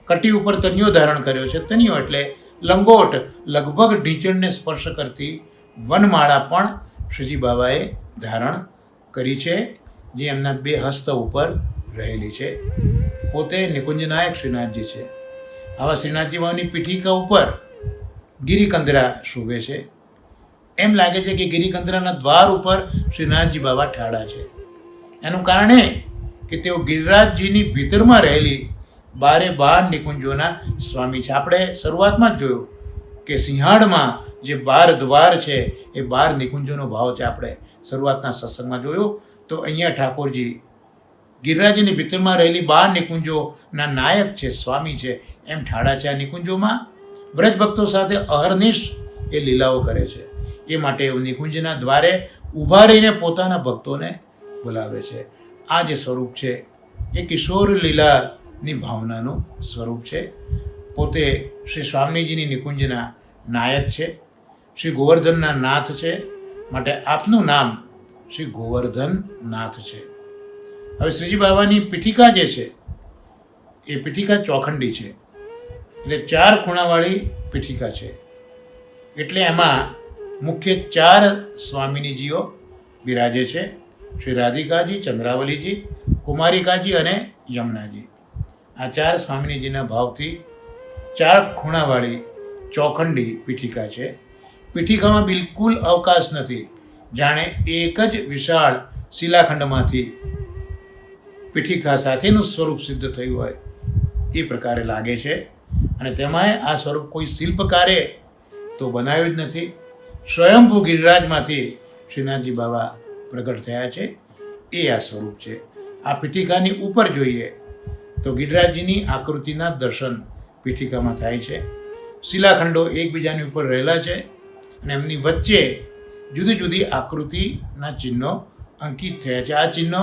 કટી ઉપર તનિયો ધારણ કર્યો છે. તનિયો એટલે લંગોટ, લગભગ ઢીંચણને સ્પર્શ કરતી વનમાળા પણ શ્રીજી બાબાએ ધારણ કરી છે, જે એમના બે હસ્ત ઉપર રહેલી છે. પોતે નિકુંજનાયક શ્રીનાથજી છે. આવા શ્રીનાથજી બાબાની પીઠિકા ઉપર ગિરિકંદરા શોભે છે. એમ લાગે છે કે ગિરિકંદરાના દ્વાર ઉપર શ્રીનાથજી બાબા ઠાડા છે. એનું કારણ એ કે તેઓ ગિરિરાજજીની ભીતરમાં રહેલી 12 નિકુંજોના સ્વામી છે. આપણે શરૂઆતમાં જ જોયું કે સિંહાડમાં જે 12 દ્વાર છે એ 12 નિકુંજોનો ભાવ છે. આપણે શરૂઆતના સત્સંગમાં જોયું. તો અહીંયા ઠાકોરજી ગિરિરાજની ભીતરમાં રહેલી 12 નિકુંજોના નાયક છે, સ્વામી છે, એમ ઠાડા છે. આ નિકુંજોમાં બ્રજ ભક્તો સાથે અહર્નિશ એ લીલાઓ કરે છે. એ માટે નિકુંજના દ્વારે ઊભા રહીને પોતાના ભક્તોને બોલાવે છે. આ જે સ્વરૂપ છે એ કિશોર લીલાની ભાવનાનું સ્વરૂપ છે. પોતે શ્રી સ્વામીજીની નિકુંજના નાયક છે, શ્રી ગોવર્ધનના નાથ છે. માટે આપનું નામ શ્રી ગોવર્ધન નાથ છે. હવે શ્રીજી બાબાની પીઠિકા જે છે એ પીઠિકા ચોખંડી છે, એટલે 4 ખૂણાવાળી પીઠિકા છે. એટલે એમાં મુખ્ય 4 સ્વામિનીજીઓ બિરાજે છે: શ્રી રાધિકાજી, ચંદ્રાવલીજી, કુમારિકાજી અને યમુનાજી. આ 4 સ્વામિનીજીના ભાવથી 4 ખૂણાવાળી ચોખંડી પીઠિકા છે. પીઠિકામાં બિલકુલ અવકાશ નથી, જાણે એક જ વિશાળ શિલાખંડમાંથી પીઠિકા સાથેનું સ્વરૂપ સિદ્ધ થયું હોય એ પ્રકારે લાગે છે. અને તેમાંય આ સ્વરૂપ કોઈ શિલ્પકારે તો બનાવ્યું જ નથી. સ્વયંભૂ ગિરિરાજમાંથી શ્રીનાથજી બાબા પ્રગટ થયા છે. એ આ સ્વરૂપ છે. આ પીઠિકાની ઉપર જોઈએ તો ગિરિરાજજીની આકૃતિના દર્શન પીઠિકામાં થાય છે. શિલાખંડો એકબીજાની ઉપર રહેલા છે અને એમની વચ્ચે જુદી જુદી આકૃતિના ચિહ્નો અંકિત થયા છે. આ ચિહ્નો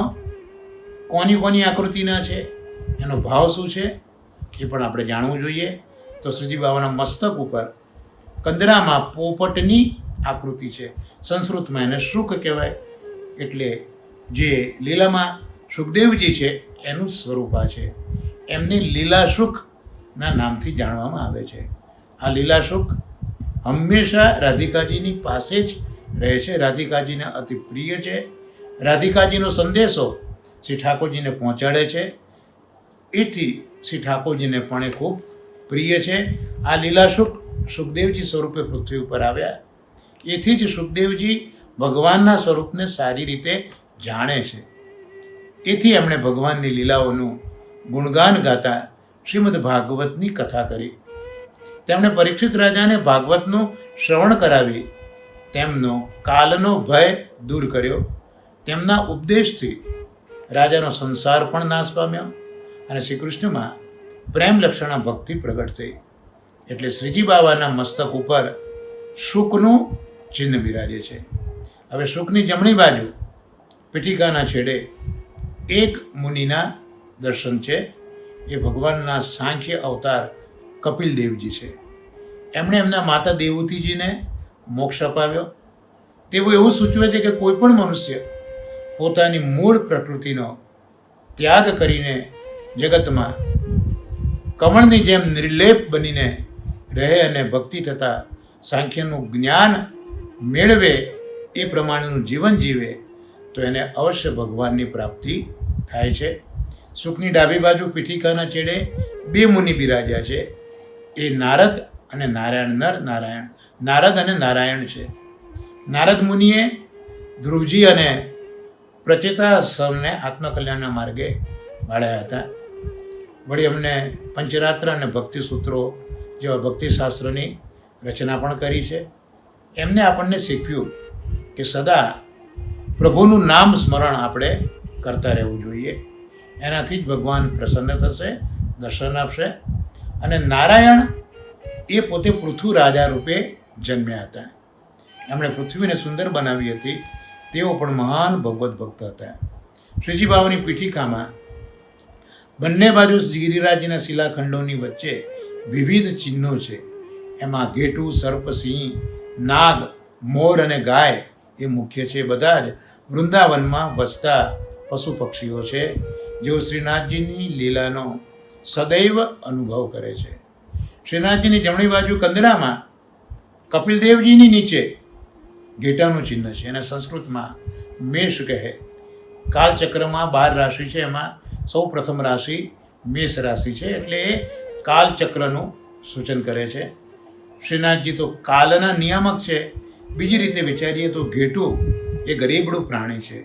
કોની કોની આકૃતિના છે, એનો ભાવ શું છે એ પણ આપણે જાણવું જોઈએ. તો શ્રીજી બાબાના મસ્તક ઉપર કંદરામાં પોપટની આકૃતિ છે. સંસ્કૃતમાં એને શુક કહેવાય. એટલે જે લીલામાં સુખદેવજી છે એનું સ્વરૂપ આ છે. એમને લીલાશુકના નામથી જાણવામાં આવે છે. આ લીલાશુક હંમેશા રાધિકાજીની પાસે જ રહે છે, રાધિકાજીને અતિ પ્રિય છે. રાધિકાજીનો સંદેશો શ્રી ઠાકોરજીને પહોંચાડે છે. એથી શ્રી ઠાકોરજીને પણ એ ખૂબ પ્રિય છે. આ લીલા સુખદેવજી સ્વરૂપે પૃથ્વી ઉપર આવ્યા. એથી જ સુખદેવજી ભગવાનના સ્વરૂપને સારી રીતે જાણે છે. એથી એમણે ભગવાનની લીલાઓનું ગુણગાન ગાતા શ્રીમદ ભાગવતની કથા કરી. તેમણે પરીક્ષિત રાજાને ભાગવતનું શ્રવણ કરાવી તેમનો કાલનો ભય દૂર કર્યો. તેમના ઉપદેશથી રાજાનો સંસાર પણ નાશ પામ્યો અને શ્રી કૃષ્ણમાં પ્રેમ લક્ષણા ભક્તિ પ્રગટ થઈ. એટલે શ્રીજી બાબાના મસ્તક ઉપર શુકનું ચિહ્ન બિરાજે છે. હવે શુકની જમણી બાજુ પીઠિકાના છેડે એક મુનિના દર્શન છે. એ ભગવાનના સાંખ્ય અવતાર કપિલ દેવજી છે. એમણે એમના માતા દેવૂતીજીને મોક્ષ અપાવ્યો. તેવું એવું સૂચવે છે કે કોઈ પણ મનુષ્ય પોતાની મૂળ પ્રકૃતિનો ત્યાગ કરીને જગતમાં કમળની જેમ નિર્લેપ બનીને રહે અને ભક્તિ તથા સાંખ્યનું જ્ઞાન મેળવે, એ પ્રમાણેનું જીવન જીવે તો એને અવશ્ય ભગવાનની પ્રાપ્તિ થાય છે. સુખની ડાબી બાજુ પીઠિકાના છેડે બે મુનિ બિરાજ્યા છે. એ નારદ અને નારદ અને નારાયણ છે. નારદ મુનિએ ધ્રુવજી અને પ્રચેતા સૌને આત્મકલ્યાણના માર્ગે વાળ્યા હતા. વળી અમને પંચરાત્ર અને ભક્તિ સૂત્રો જેવા ભક્તિશાસ્ત્રની રચના પણ કરી છે. એમને આપણને શીખવ્યું કે સદા પ્રભુનું નામ સ્મરણ આપણે કરતા રહેવું જોઈએ. એનાથી જ ભગવાન પ્રસન્ન થશે, દર્શન આપશે. અને નારાયણ એ પોતે પૃથુ રાજા રૂપે જન્મ્યા હતા. એમણે પૃથ્વીને સુંદર બનાવી હતી. તેઓ પણ મહાન ભગવત ભક્ત હતા. શ્રીજી બાબાની પીઠિકામાં બંને બાજુ ગિરિરાજના શિલાખંડોની વચ્ચે વિવિધ ચિહ્નો છે. એમાં ઘેટું, સર્પ, સિંહ, નાગ, મોર અને ગાય એ મુખ્ય છે. બધા જ વૃંદાવનમાં વસતા પશુ પક્ષીઓ છે, જેઓ શ્રીનાથજીની લીલાનો સદૈવ અનુભવ કરે છે. શ્રીનાથજીની જમણી બાજુ કંદરામાં કપિલદેવજીની નીચે ઘેટાનું ચિહ્ન છે. એને સંસ્કૃતમાં મેષ કહે. કાલચક્રમાં 12 રાશિ છે, એમાં સૌ પ્રથમ રાશિ મેષ રાશિ છે. એટલે એ કાલચક્રનું સૂચન કરે છે. શ્રીનાથજી તો કાલના નિયામક છે. બીજી રીતે વિચારીએ તો ઘેટું એ ગરીબડું પ્રાણી છે.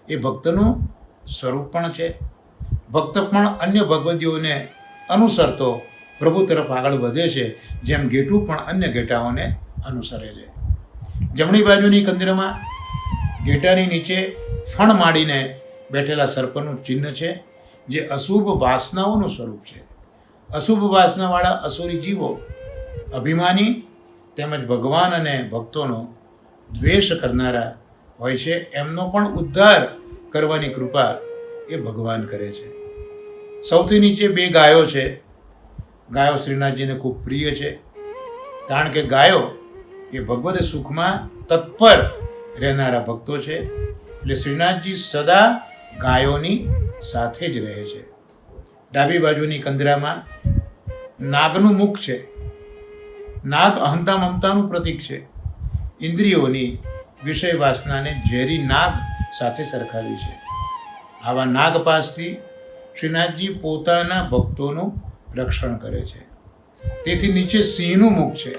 એ ભક્તનું સ્વરૂપ પણ છે. ભક્ત પણ અન્ય ભગવદીઓને અનુસરતો પ્રભુ તરફ આગળ વધે છે, જેમ ઘેટું પણ અન્ય ઘેટાઓને અનુસરે છે. જમણી બાજુની કંદરમાં ઘેટાની નીચે ફણ માંડીને બેઠેલા સર્પનું ચિહ્ન છે, જે અશુભ વાસનાઓનું સ્વરૂપ છે. અશુભ વાસનાવાળા અસુરી જીવો અભિમાની તેમજ ભગવાન અને ભક્તોનો દ્વેષ કરનારા હોય છે. એમનો પણ ઉદ્ધાર કરવાની કૃપા એ ભગવાન કરે છે. સૌથી નીચે 2 ગાયો છે. ગાયો શ્રીનાથજીને ખૂબ પ્રિય છે, કારણ કે ગાયો એ ભગવદ સુખમાં તત્પર રહેનારા ભક્તો છે. એટલે શ્રીનાથજી સદા ગાયોની સાથે જ રહે છે. ડાબી બાજુની કંદરામાં નાગનું મુખ છે. નાગ અહંતા મમતાનું પ્રતીક છે. ઇન્દ્રિયોની વિષય વાસનાને ઝેરી નાગ સાથે સરખાવી છે. આવા નાગ પાસથી શ્રીનાથજી પોતાના ભક્તોનું રક્ષણ કરે છે. તેથી નીચે સિંહનું મુખ છે.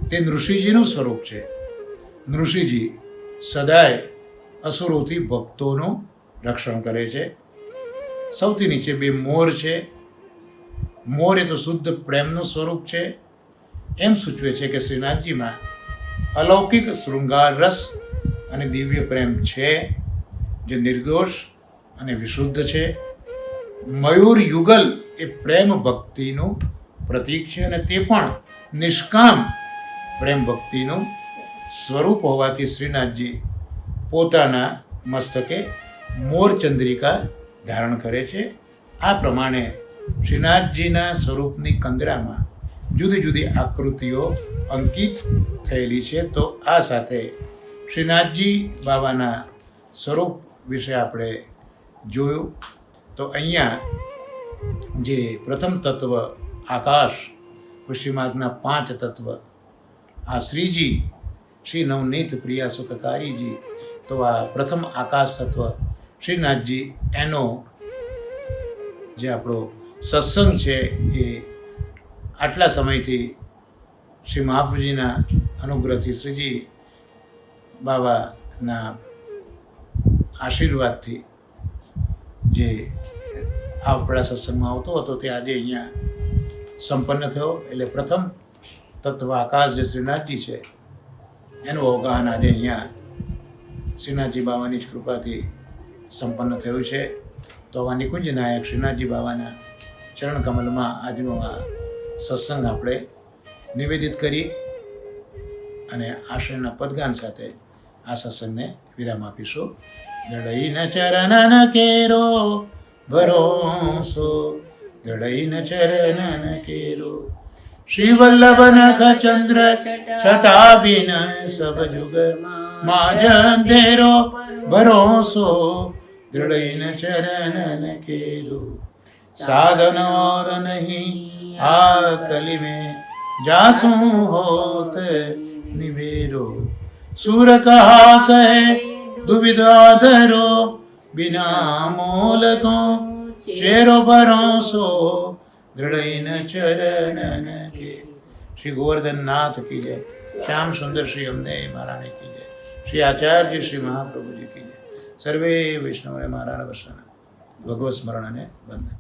તે નૃષિજીનું સ્વરૂપ છે. નૃષિજી સદાય અસુરોથી ભક્તોનું રક્ષણ કરે છે. સૌથી નીચે 2 મોર છે. મોર એ તો શુદ્ધ પ્રેમનું સ્વરૂપ છે. એમ સૂચવે છે કે શ્રીનાથજીમાં અલૌકિક શૃંગાર રસ અને દિવ્ય પ્રેમ છે, જે નિર્દોષ અને વિશુદ્ધ છે. મયુર યુગલ એ પ્રેમ ભક્તિનું પ્રતીક છે, અને તે પણ નિષ્કામ પ્રેમ ભક્તિનું સ્વરૂપ હોવાથી શ્રીનાથજી પોતાના મસ્તકે મોરચંદ્રિકા ધારણ કરે છે. આ પ્રમાણે શ્રીનાથજીના સ્વરૂપની કંદરામાં જુદી જુદી આકૃતિઓ અંકિત થયેલી છે. તો આ સાથે શ્રીનાથજી બાબાના સ્વરૂપ વિશે આપણે જોયું. તો અહીંયા જે પ્રથમ તત્વ આકાશ, પુષ્ટિમાર્ગના 5 તત્વ, આ શ્રીજી શ્રી નવનીત પ્રિયા સુખકારીજી. તો આ પ્રથમ આકાશ તત્વ શ્રીનાથજી એનો જે આપણો સત્સંગ છે એ આટલા સમયથી શ્રી મહાપ્રભુજીના અનુગ્રહથી શ્રીજી બાબાના આશીર્વાદથી જે આપણા સત્સંગમાં આવતો હતો તે આજે અહીંયા સંપન્ન થયો. એટલે પ્રથમ તત્વ આકાશ જે શ્રીનાથજી છે એનું અવગાહન આજે અહીંયા શ્રીનાથજી બાબાની જ કૃપાથી સંપન્ન થયું છે. તો આવા નિકુંજ નાયક શ્રીનાથજી બાબાના ચરણ કમલમાં આજનો આ સત્સંગ આપણે નિવેદિત કરી અને આશ્રયના પદગાન સાથે આ સત્સંગને વિરામ આપીશું. જડૈન ચરણન કેરો ભરોસો, જડૈન ચરણન કેરો શ્રી વલ્લભ નખ ચંદ્ર છટા બિન સબ જુગ માજ અંધેરો ભરોસો, દૃઢૈન ચરણન કેરો साधन और नहीं आ कली में जासू होत निवेरो, सूर कहा कहे दुविधा धरो बिना मोल को चेरो भरोसो, दृढ़ चरणन के. श्री गोवर्धन नाथ की जय, श्याम सुंदर श्री अमने महारानी की जय, श्री आचार्य श्री महाप्रभु जी की जय. सर्वे वैष्णव महाराज वसन भगवत स्मरण ने वंदन.